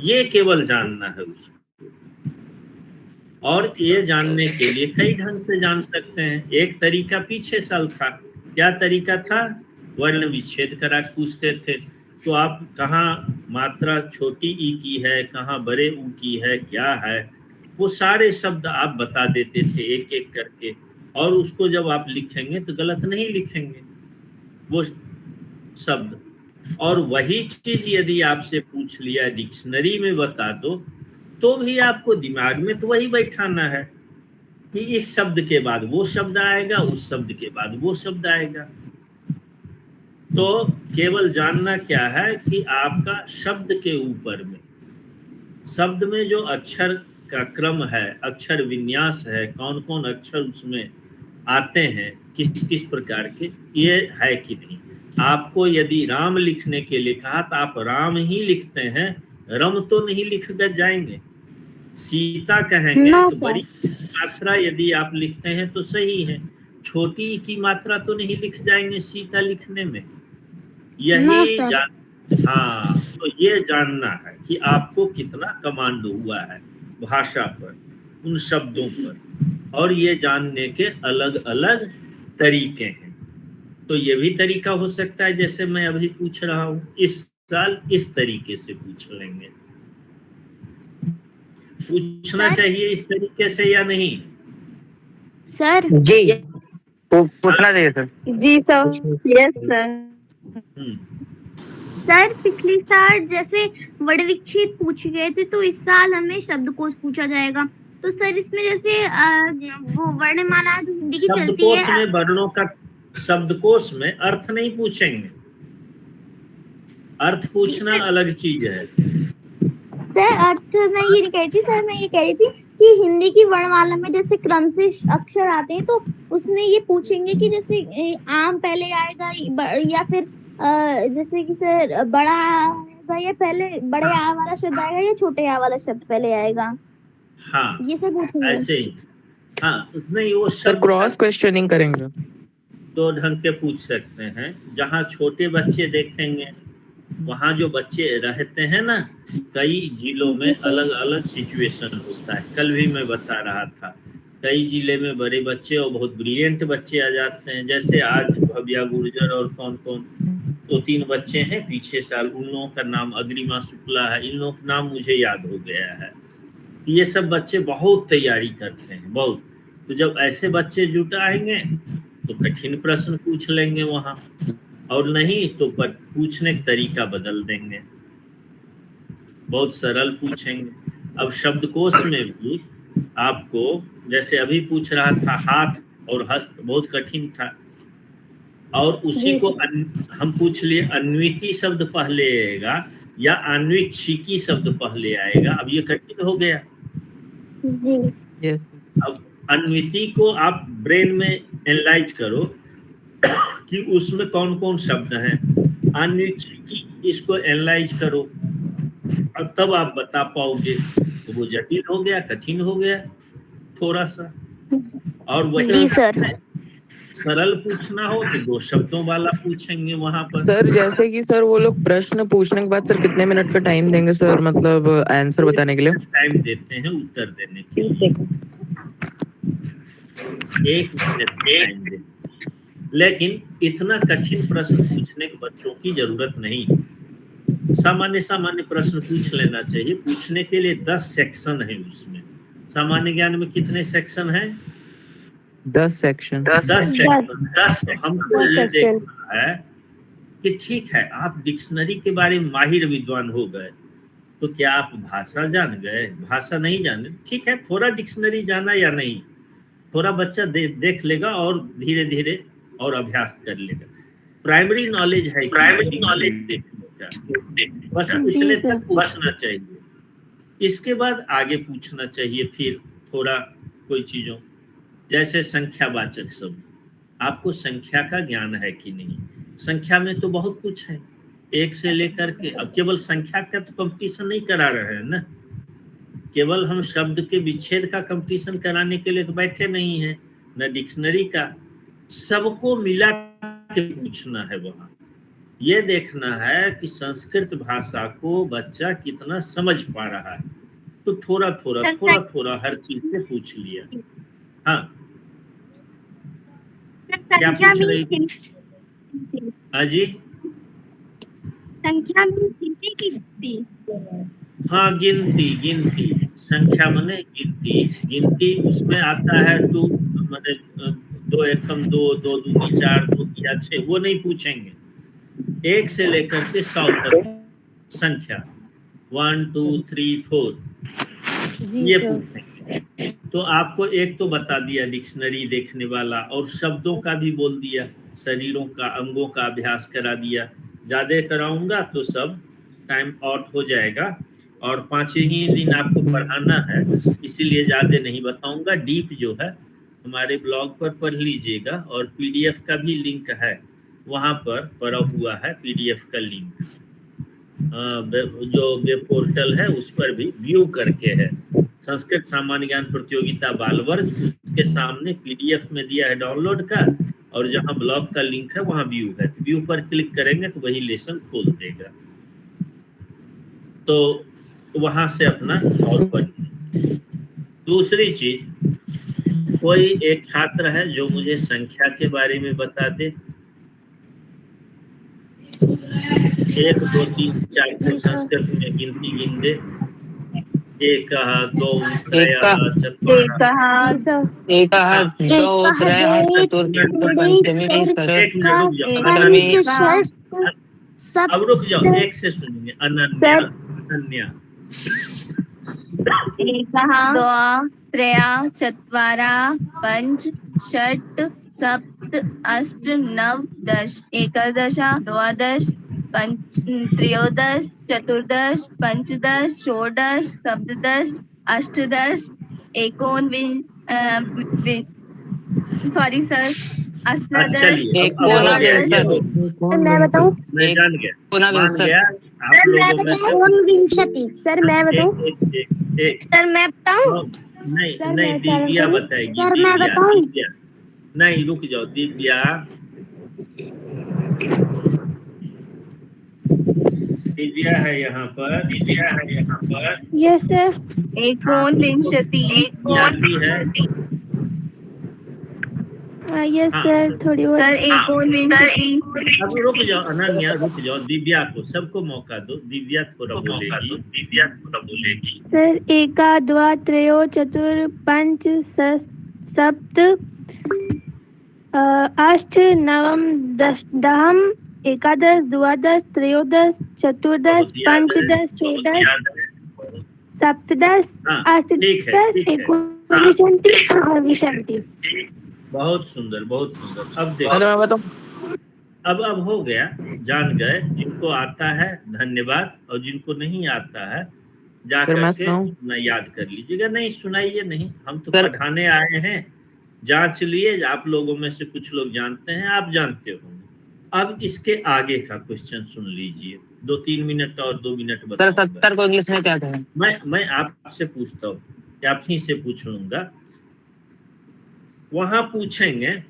ये केवल जानना है उसको, और ये जानने के लिए कई ढंग से जान सकते हैं। एक तरीका पीछे साल था। क्या तरीका था? वर्ण विच्छेद करा पूछते थे, तो आप कहाँ मात्रा छोटी ई की है, कहाँ बड़े ऊ की है, क्या है, वो सारे शब्द आप बता देते थे एक एक करके, और उसको जब आप लिखेंगे तो गलत नहीं लिखेंगे वो शब्द। और वही चीज यदि आपसे पूछ लिया डिक्शनरी में बता दो, तो भी आपको दिमाग में तो वही बैठाना है कि इस शब्द के बाद वो शब्द आएगा, उस शब्द के बाद वो शब्द आएगा। तो केवल जानना क्या है कि आपका शब्द के ऊपर में, शब्द में जो अक्षर का क्रम है, अक्षर विन्यास है, कौन कौन अक्षर उसमें आते हैं किस किस प्रकार के, ये है कि नहीं। आपको यदि राम लिखने के लिए कहा तो आप राम ही लिखते हैं, रम तो नहीं लिख कर जाएंगे। सीता कहेंगे तो बड़ी मात्रा यदि आप लिखते हैं तो सही है, छोटी की मात्रा तो नहीं लिख जाएंगे सीता लिखने में। यही हाँ, तो ये जानना है कि आपको कितना कमांड हुआ है भाषा पर, उन शब्दों पर, और ये जानने के अलग अलग तरीके हैं। तो ये भी तरीका हो सकता है जैसे मैं अभी पूछ रहा हूँ, इस साल इस तरीके से पूछ लेंगे। पूछना चाहिए इस तरीके से या नहीं सर? जी पूछना चाहिए सर। जी सर। Yes sir. सर पिछली साल जैसे वर्णविच्छेद पूछ गए थे, तो इस साल हमें शब्दकोश पूछा जाएगा। तो सर इसमें जैसे वो वर्णमाला जो हिंदी की चलती है, शब्दकोश में वर्णों का, शब्दकोश में अर्थ नहीं पूछेंगे, अर्थ पूछना अलग चीज है। सर अर्थ मैं ये नहीं कह रही थी सर, मैं ये कह रही थी कि हिंदी की वर्णमाला में जैसे क्रम से अक्षर आते हैं, तो उसमें ये पूछेंगे कि जैसे आम पहले आएगा या फिर जैसे कि सर बड़ा आएगा या पहले बड़े आ वाला शब्द आएगा या छोटे आ वाला शब्द पहले आएगा। हाँ, ये सब पूछेंगे ऐसे ही। हाँ, नहीं वो सर क्रॉस क्वेश्चनिंग करेंगे, दो ढंग के पूछ सकते हैं। जहाँ छोटे बच्चे देखेंगे, वहाँ जो बच्चे रहते हैं ना, कई जिलों में अलग अलग सिचुएशन होता है। कल भी मैं बता रहा था, कई जिले में बड़े बच्चे और बहुत ब्रिलियंट बच्चे आ जाते हैं। जैसे आज भव्या गुर्जर और कौन कौन 2-3 बच्चे हैं पिछले साल, उन लोगों का नाम अग्रिमा शुक्ला है, इन लोगों का नाम मुझे याद हो गया है। ये सब बच्चे बहुत तैयारी करते हैं, बहुत। तो जब ऐसे बच्चे जुटाएंगे तो कठिन प्रश्न पूछ लेंगे वहाँ, और नहीं तो पूछने का तरीका बदल देंगे, बहुत सरल पूछेंगे। अब शब्दकोश में भी आपको जैसे अभी पूछ रहा था, हाथ और हस्त बहुत कठिन था, और उसी को हम पूछ लिए अन्विति शब्द पहले आएगा या अन्विच्छिकी शब्द पहले आएगा। अब ये कठिन हो गया। जी। अब अन्विति को आप ब्रेन में एनालाइज करो कि उसमें कौन कौन शब्द हैं, अन्विच्छिकी इसको एनालाइज करो, और तब आप बता पाओगे। तो वो जटिल हो गया, कठिन हो गया थोड़ा सा। और वही सरल पूछना हो तो 2 शब्दों वाला पूछेंगे वहां पर। सर जैसे कि सर वो लोग प्रश्न पूछने के बाद सर कितने मिनट का टाइम देंगे सर, मतलब आंसर बताने के लिए? टाइम देते हैं उत्तर देने के लिए, 1 मिनट टाइम देते हैं। लेकिन इतना कठिन प्रश्न पूछने के बच्चों की जरूरत नहीं, सामान्य सामान्य प्रश्न पूछ लेना चाहिए। पूछने के लिए 10 सेक्शन है उसमें। सामान्य ज्ञान में कितने सेक्शन हैं? 10 सेक्शन। 10 सेक्शन। तो हमको ये देखना है कि ठीक है, आप डिक्शनरी के बारे में माहिर विद्वान हो गए, तो क्या आप भाषा जान गए? भाषा नहीं जाने, ठीक है, थोड़ा डिक्शनरी जाना या नहीं, थोड़ा बच्चा देख लेगा और धीरे धीरे और अभ्यास कर लेगा। प्राइमरी नॉलेज है, प्राइमरी नॉलेज देखने का, बस इतने तक पूछना चाहिए। इसके बाद आगे पूछना चाहिए फिर थोड़ा कोई चीजों, जैसे संख्यावाचक शब्द। आपको संख्या का ज्ञान है कि नहीं? संख्या में तो बहुत कुछ है, 1 से लेकर के। अब केवल संख्या का तो कंपटीशन नहीं करा रहे हैं ना, केवल हम शब्द के विच्छेद का कंपटीशन कराने के लिए तो बैठे नहीं हैं, न डिक्शनरी का। सबको मिला के पूछना है वहाँ। ये देखना है कि संस्कृत भाषा को बच्चा कितना समझ पा रहा है। तो थोड़ा थोड़ा हर चीज से पूछ लिया। हाँ, क्या पूछ रही थी? हाँ जी, संख्या में गिनती। हाँ, गिनती। संख्या माने गिनती उसमें आता है 2 माने 2 एकम 2, 2 दूनी 4, 2 या 6, वो नहीं पूछेंगे। 1 से लेकर के 100 तक संख्या, 1 2 3 4 ये पूछेंगे। तो आपको एक तो बता दिया डिक्शनरी देखने वाला, और शब्दों का भी बोल दिया, शरीरों का, अंगों का अभ्यास करा दिया। ज्यादा कराऊंगा तो सब टाइम आउट हो जाएगा, और 5 ही दिन आपको पढ़ाना है, इसीलिए ज्यादा नहीं बताऊंगा। डीप जो है हमारे ब्लॉग पर पढ़ लीजिएगा, और पीडीएफ का भी लिंक है, वहाँ पर पड़ा हुआ है पीडीएफ का लिंक। जो वेब पोर्टल है उस पर भी व्यू करके है, संस्कृत सामान्य ज्ञान प्रतियोगिता बाल वर्ग, उसके सामने पीडीएफ में दिया है डाउनलोड का, और जहाँ ब्लॉग का लिंक है वहाँ व्यू है, तो व्यू पर क्लिक करेंगे तो वही लेसन खोल देगा, तो वहां से अपना और पढ़िए। दूसरी चीज, कोई एक छात्र है जो मुझे संख्या के बारे में बता दे। 1 2 3 4 को संस्कृत में गिनती गिन दे। 1 2 3 4 जी सर। अब रुक जाओ, एक से सुनिए। अनन्या, अनन्या। 1 2 3 4 5 6 7 8 9 10 11 12 त्रयोदश चतुर्दश पंचदश षोडश सप्तदश अष्टदश सॉरी सर अष्टादश मैं बताऊं? मैं जान गया, मान गया आप लोगों में से। ऊनविंशति। सर मैं बताऊं? एक सर मैं बताऊं? नहीं सर, नहीं, मैं दिव्या बताऊं? बताएगी। सर, मैं बताऊं? दिव्या नहीं, रुक जाओ दिव्या। दिव्या है यहाँ पर। Yes sir. एकोनविंशति ज्ञाती है। यस हाँ, सर, थोड़ी बहुत। सर एकोनविंशति। अब रुक जाओ अनन्या, रुक जाओ, दिव्या को, सबको मौका दो, दिव्या थोड़ा बोलेगी। सर 1 2 3 4 5 6 7 8 9 10 11 12 13 14 15 16 सप्तदश हाँ, अष्टदश ठीक है। एकोनविंशति। बहुत सुंदर, बहुत सुंदर। अब देखो, चलो मैं बताऊं। अब हो गया, जान गए। जिनको आता है धन्यवाद, और जिनको नहीं आता है जा सर, मैं करके सुनाऊं? अपना याद कर लीजिएगा। नहीं सुनाइए, नहीं, हम तो सर- पढ़ाने आए हैं। जांच लिए, आप लोगों में से कुछ लोग जानते हैं, आप जानते होंगे। अब इसके आगे का क्वेश्चन सुन लीजिए, 2-3 मिनट और 2 मिनट सर बताऊंगा। 70 को इंग्लिश में क्या कहें? मैं आपसे पूछता हूँ, आप ही से पूछ लूंगा। वहां पूछेंगे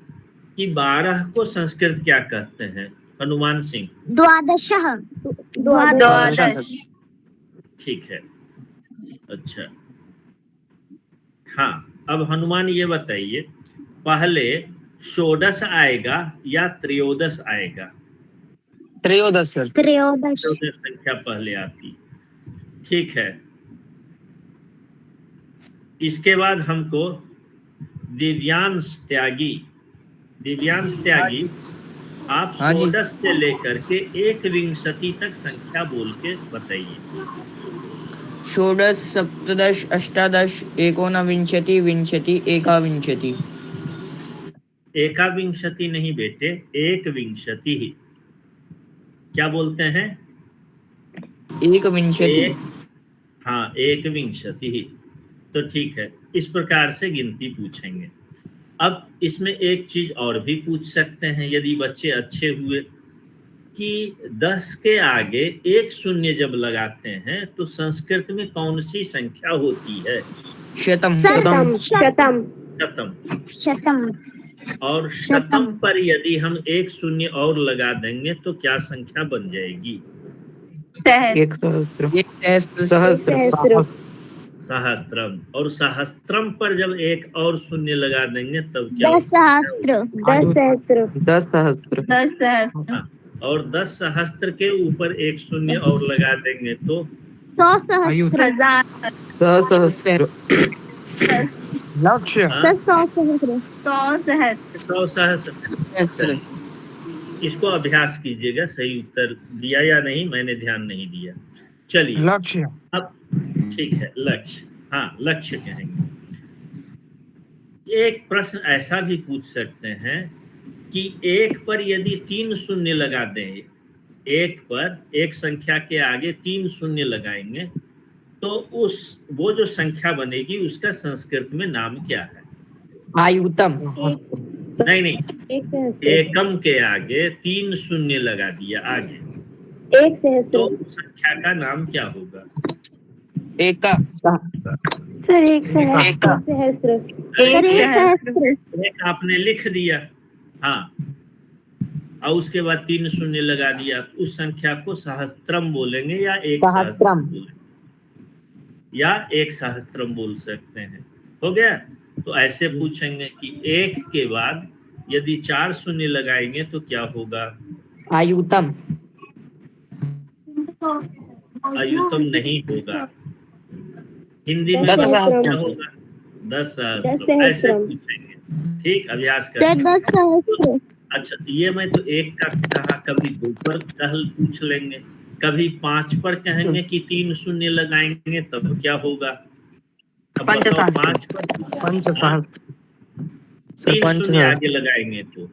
कि 12 को संस्कृत क्या कहते हैं? हनुमान सिंह। द्वादशः। द्वादश। ठीक है, अच्छा। हाँ, अब हनुमान ये बताइए, पहले षोडश आएगा या त्रयोदश आएगा? त्रयोदश सर। त्रयोदश। त्रयोदश संख्या पहले आती। ठीक है, इसके बाद हमको दिव्यांश त्यागी, आप हाँ जी। षोडश से लेकर के 1 तक संख्या बोल के बताइए। षोडश सप्तदश अष्टादश एकोनविंशति विंशति एकाविंशति। एकाविंशति नहीं बेटे, 1 क्या बोलते हैं? एकविंशति। हाँ, 1 तो ठीक है, इस प्रकार से गिनती पूछेंगे। अब इसमें एक चीज और भी पूछ सकते हैं, यदि बच्चे अच्छे हुए, कि 10 के आगे 1 शून्य जब लगाते हैं तो संस्कृत में कौन सी संख्या होती है? शतम। शतम। और शतम पर यदि हम 1 शून्य और लगा देंगे तो क्या संख्या बन जाएगी? एक सहस्त्र। सहस्त्रम। और सहस्त्रम पर जब 1 और शून्य लगा देंगे तब क्या? 10 सहस्त्र। हाँ, और 10 सहस्त्र के ऊपर 1 शून्य और लगा देंगे तो 100 सहस्त्र। लक्ष्य। 100 सहस्त्र। इसको अभ्यास कीजिएगा, सही उत्तर दिया या नहीं, मैंने ध्यान नहीं दिया। चलिए, लक्ष्य। अब ठीक है, लक्ष्य। हाँ, लक्ष्य कहेंगे। एक प्रश्न ऐसा भी पूछ सकते हैं कि 1 पर यदि 3 शून्य लगा दें, 1 पर, एक संख्या के आगे 3 शून्य लगाएंगे तो वो जो संख्या बनेगी उसका संस्कृत में नाम क्या है? आयुतम। नहीं नहीं, एक सहस्त्र। एकम के आगे 3 शून्य लगा दिया आगे, एक सहस्त्र। तो उस संख्या का नाम क्या होगा? एका। सर एक सहस्त्र। सहस्त्र। एक सहस्त्र। एक आपने लिख दिया, हाँ, और उसके बाद 3 शून्य लगा दिया, उस संख्या को सहस्त्रम बोलेंगे या एक सहस्त्रम बोलेंगे या एक सहस्त्रम बोल सकते हैं। हो गया? तो ऐसे पूछेंगे कि 1 के बाद यदि 4 शून्य लगाएंगे तो क्या होगा? आयुतम। आयुतम नहीं होगा। हिंदी में 10 सहस्त्रम। क्या होगा? 10 सहस्त्रम। 10 सहस्त्रम। ऐसे पूछेंगे। ठीक, अभ्यास सर करेंगे। 10 सहस्त्र। अच्छा, ये मैं तो 1 का कहा, कभी 2 पर कल पूछ लेंगे, कभी 5 पर कहेंगे कि 3 शून्य लगाएंगे तब क्या होगा? अब बताओ 5 पर पंचसहस्त्र। 3 शून्य आगे लगाएंगे तो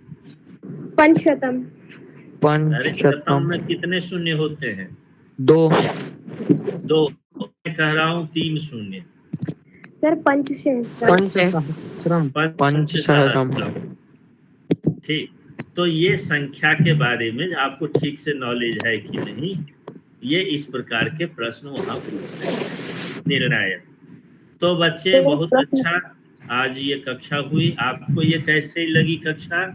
पंचशतम। अरे शतम में कितने शून्य होते हैं? 2। मैं कह रहा हूँ 3 शून्य। सर पंचसहस्त्रम। पंचसहस्त्रम। ठीक, तो ये संख्या के बारे में आपको ठीक से नॉलेज है कि नहीं, ये इस प्रकार के प्रश्न वहां पूछ सकते हैं। निर्णायक। तो बच्चे बहुत अच्छा आज ये कक्षा हुई। आपको ये कैसे लगी कक्षा?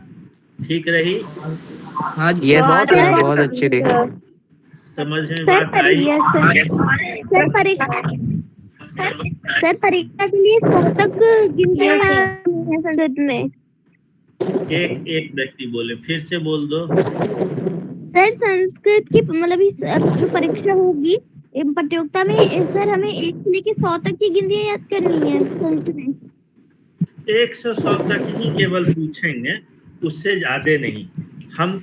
ठीक रही? हाँ जी। ये बहुत अच्छी रही। समझ में बात आई? सर परीक्षा के लिए शतक गिनते हैं संस्कृत में। एक व्यक्ति बोले, फिर से बोल दो। सर संस्कृत की मतलब जो परीक्षा होगी प्रतियोगिता में, सर हमें 1 से लेके 100 तक की गिनतियां याद करनी है संस्कृत में। 1 से 100 तक ही केवल पूछेंगे, उससे ज्यादा नहीं। हम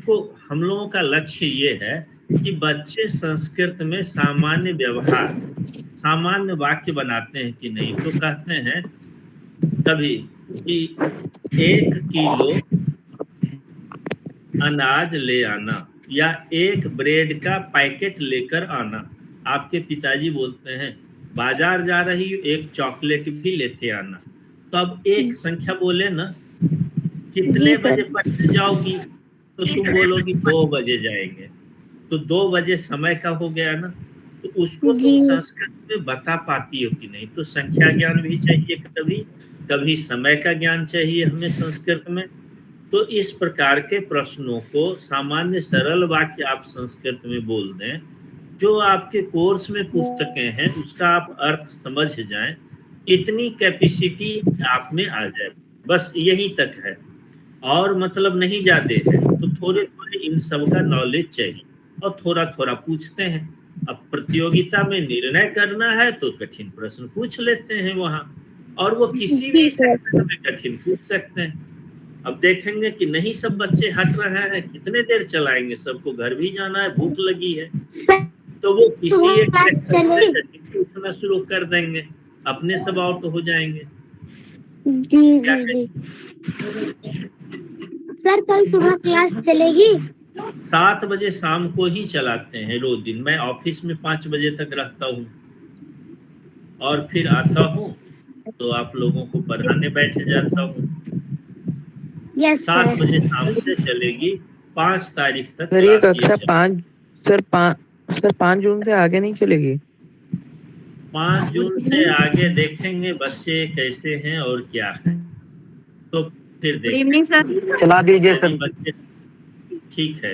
लोगों का लक्ष्य ये है कि बच्चे संस्कृत में सामान्य व्यवहार, सामान्य वाक्य बनाते हैं कि नहीं। तो कहते हैं कभी कि 1 किलो अनाज ले आना या 1 ब्रेड का पैकेट लेकर आना। आपके पिताजी बोलते हैं बाजार जा रही हो, 1 चॉकलेट भी लेते आना। तो अब एक संख्या बोले ना, कितने बजे पढ़ने जाओगी, तो तुम बोलोगी 2 बजे जाएंगे, तो 2 बजे समय का हो गया ना। तो उसको तुम संस्कृत में बता पाती हो कि नहीं। तो संख्या ज्ञान भी चाहिए, कभी समय का ज्ञान चाहिए हमें संस्कृत में। तो इस प्रकार के प्रश्नों को सामान्य सरल वाक्य आप संस्कृत में बोल दें, जो आपके कोर्स में पुस्तकें हैं उसका आप अर्थ समझ जाएं, इतनी कैपेसिटी आप में आ जाए। बस यही तक है, और मतलब नहीं जाते हैं। तो थोड़े थोड़े इन सब का नॉलेज चाहिए और थोड़ा थोड़ा पूछते हैं। अब प्रतियोगिता में निर्णय करना है तो कठिन प्रश्न पूछ लेते हैं वहां, और वो किसी भी सेक्शन में कठिन पूछ सकते हैं। अब देखेंगे कि नहीं सब बच्चे हट रहे हैं, कितने देर चलाएंगे, सबको घर भी जाना है, भूख लगी है, तो वो किसी एक सेक्शन से कठिन पूछना शुरू कर देंगे, अपने सब आउट हो जाएंगे। जी जी जी। सर कल सुबह क्लास चलेगी? 7 बजे शाम को ही चलाते हैं रोज दिन। मैं ऑफिस में 5 बजे तक रहता हूँ और फिर आता हूँ तो आप लोगों को पढ़ाने बैठ जाता हूँ। 7 बजे शाम से चलेगी, 5 तारीख तक। सर ये कक्षा 5 जून से आगे नहीं चलेगी? 5 जून से आगे देखेंगे बच्चे कैसे हैं और क्या है, तो फिर देखेंगे। चला दीजिए सर। बच्चे ठीक है।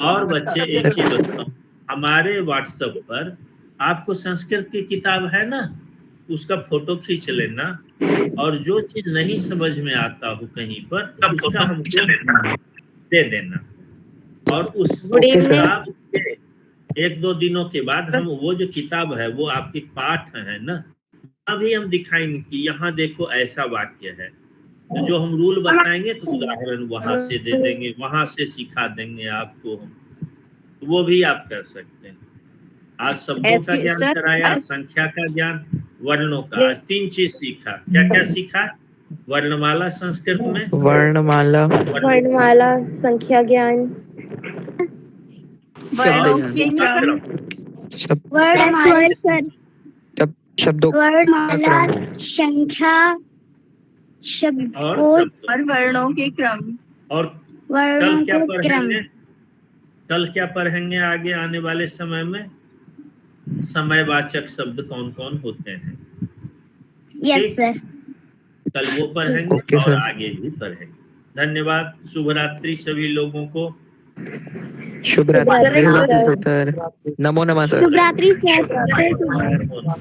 और बच्चे एक चीज बताओ, हमारे व्हाट्सएप पर आपको संस्कृत की किताब है ना, उसका फोटो खींच लेना, और जो चीज नहीं समझ में आता हो कहीं पर उसका हमको दे देना, और उस किताब के 1-2 दिनों के बाद हम वो जो किताब है वो आपकी पाठ है ना, अभी हम दिखाएंगे कि यहाँ देखो ऐसा वाक्य है। तो जो हम रूल बताएंगे तो उदाहरण वहां से दे देंगे, वहां से सिखा देंगे आपको हम, तो वो भी आप कर सकते हैं। आज शब्दों का ज्ञान कराया, संख्या का ज्ञान, वर्णों का। आज 3 चीज सीखा। क्या क्या सीखा? वर्णमाला संस्कृत में, वर्णमाला, संख्या ज्ञान, शब्दों वर्णमाला, संख्या, शब्द और और शब्दों और वर्णों के क्रम। और वर्णों कल क्या के क्रम। पढ़ेंगे? कल क्या पढ़ेंगे आगे आने वाले समय में? समयवाचक शब्द कौन कौन होते हैं? यस ठीक, सर। कल वो पढ़ेंगे ओके और सर। आगे भी पढ़ेंगे। धन्यवाद। शुभ रात्रि सभी लोगों को। शुभ रात्रि सर। नमो नमः सर। शुभ रात्रि सर। नमो नमः।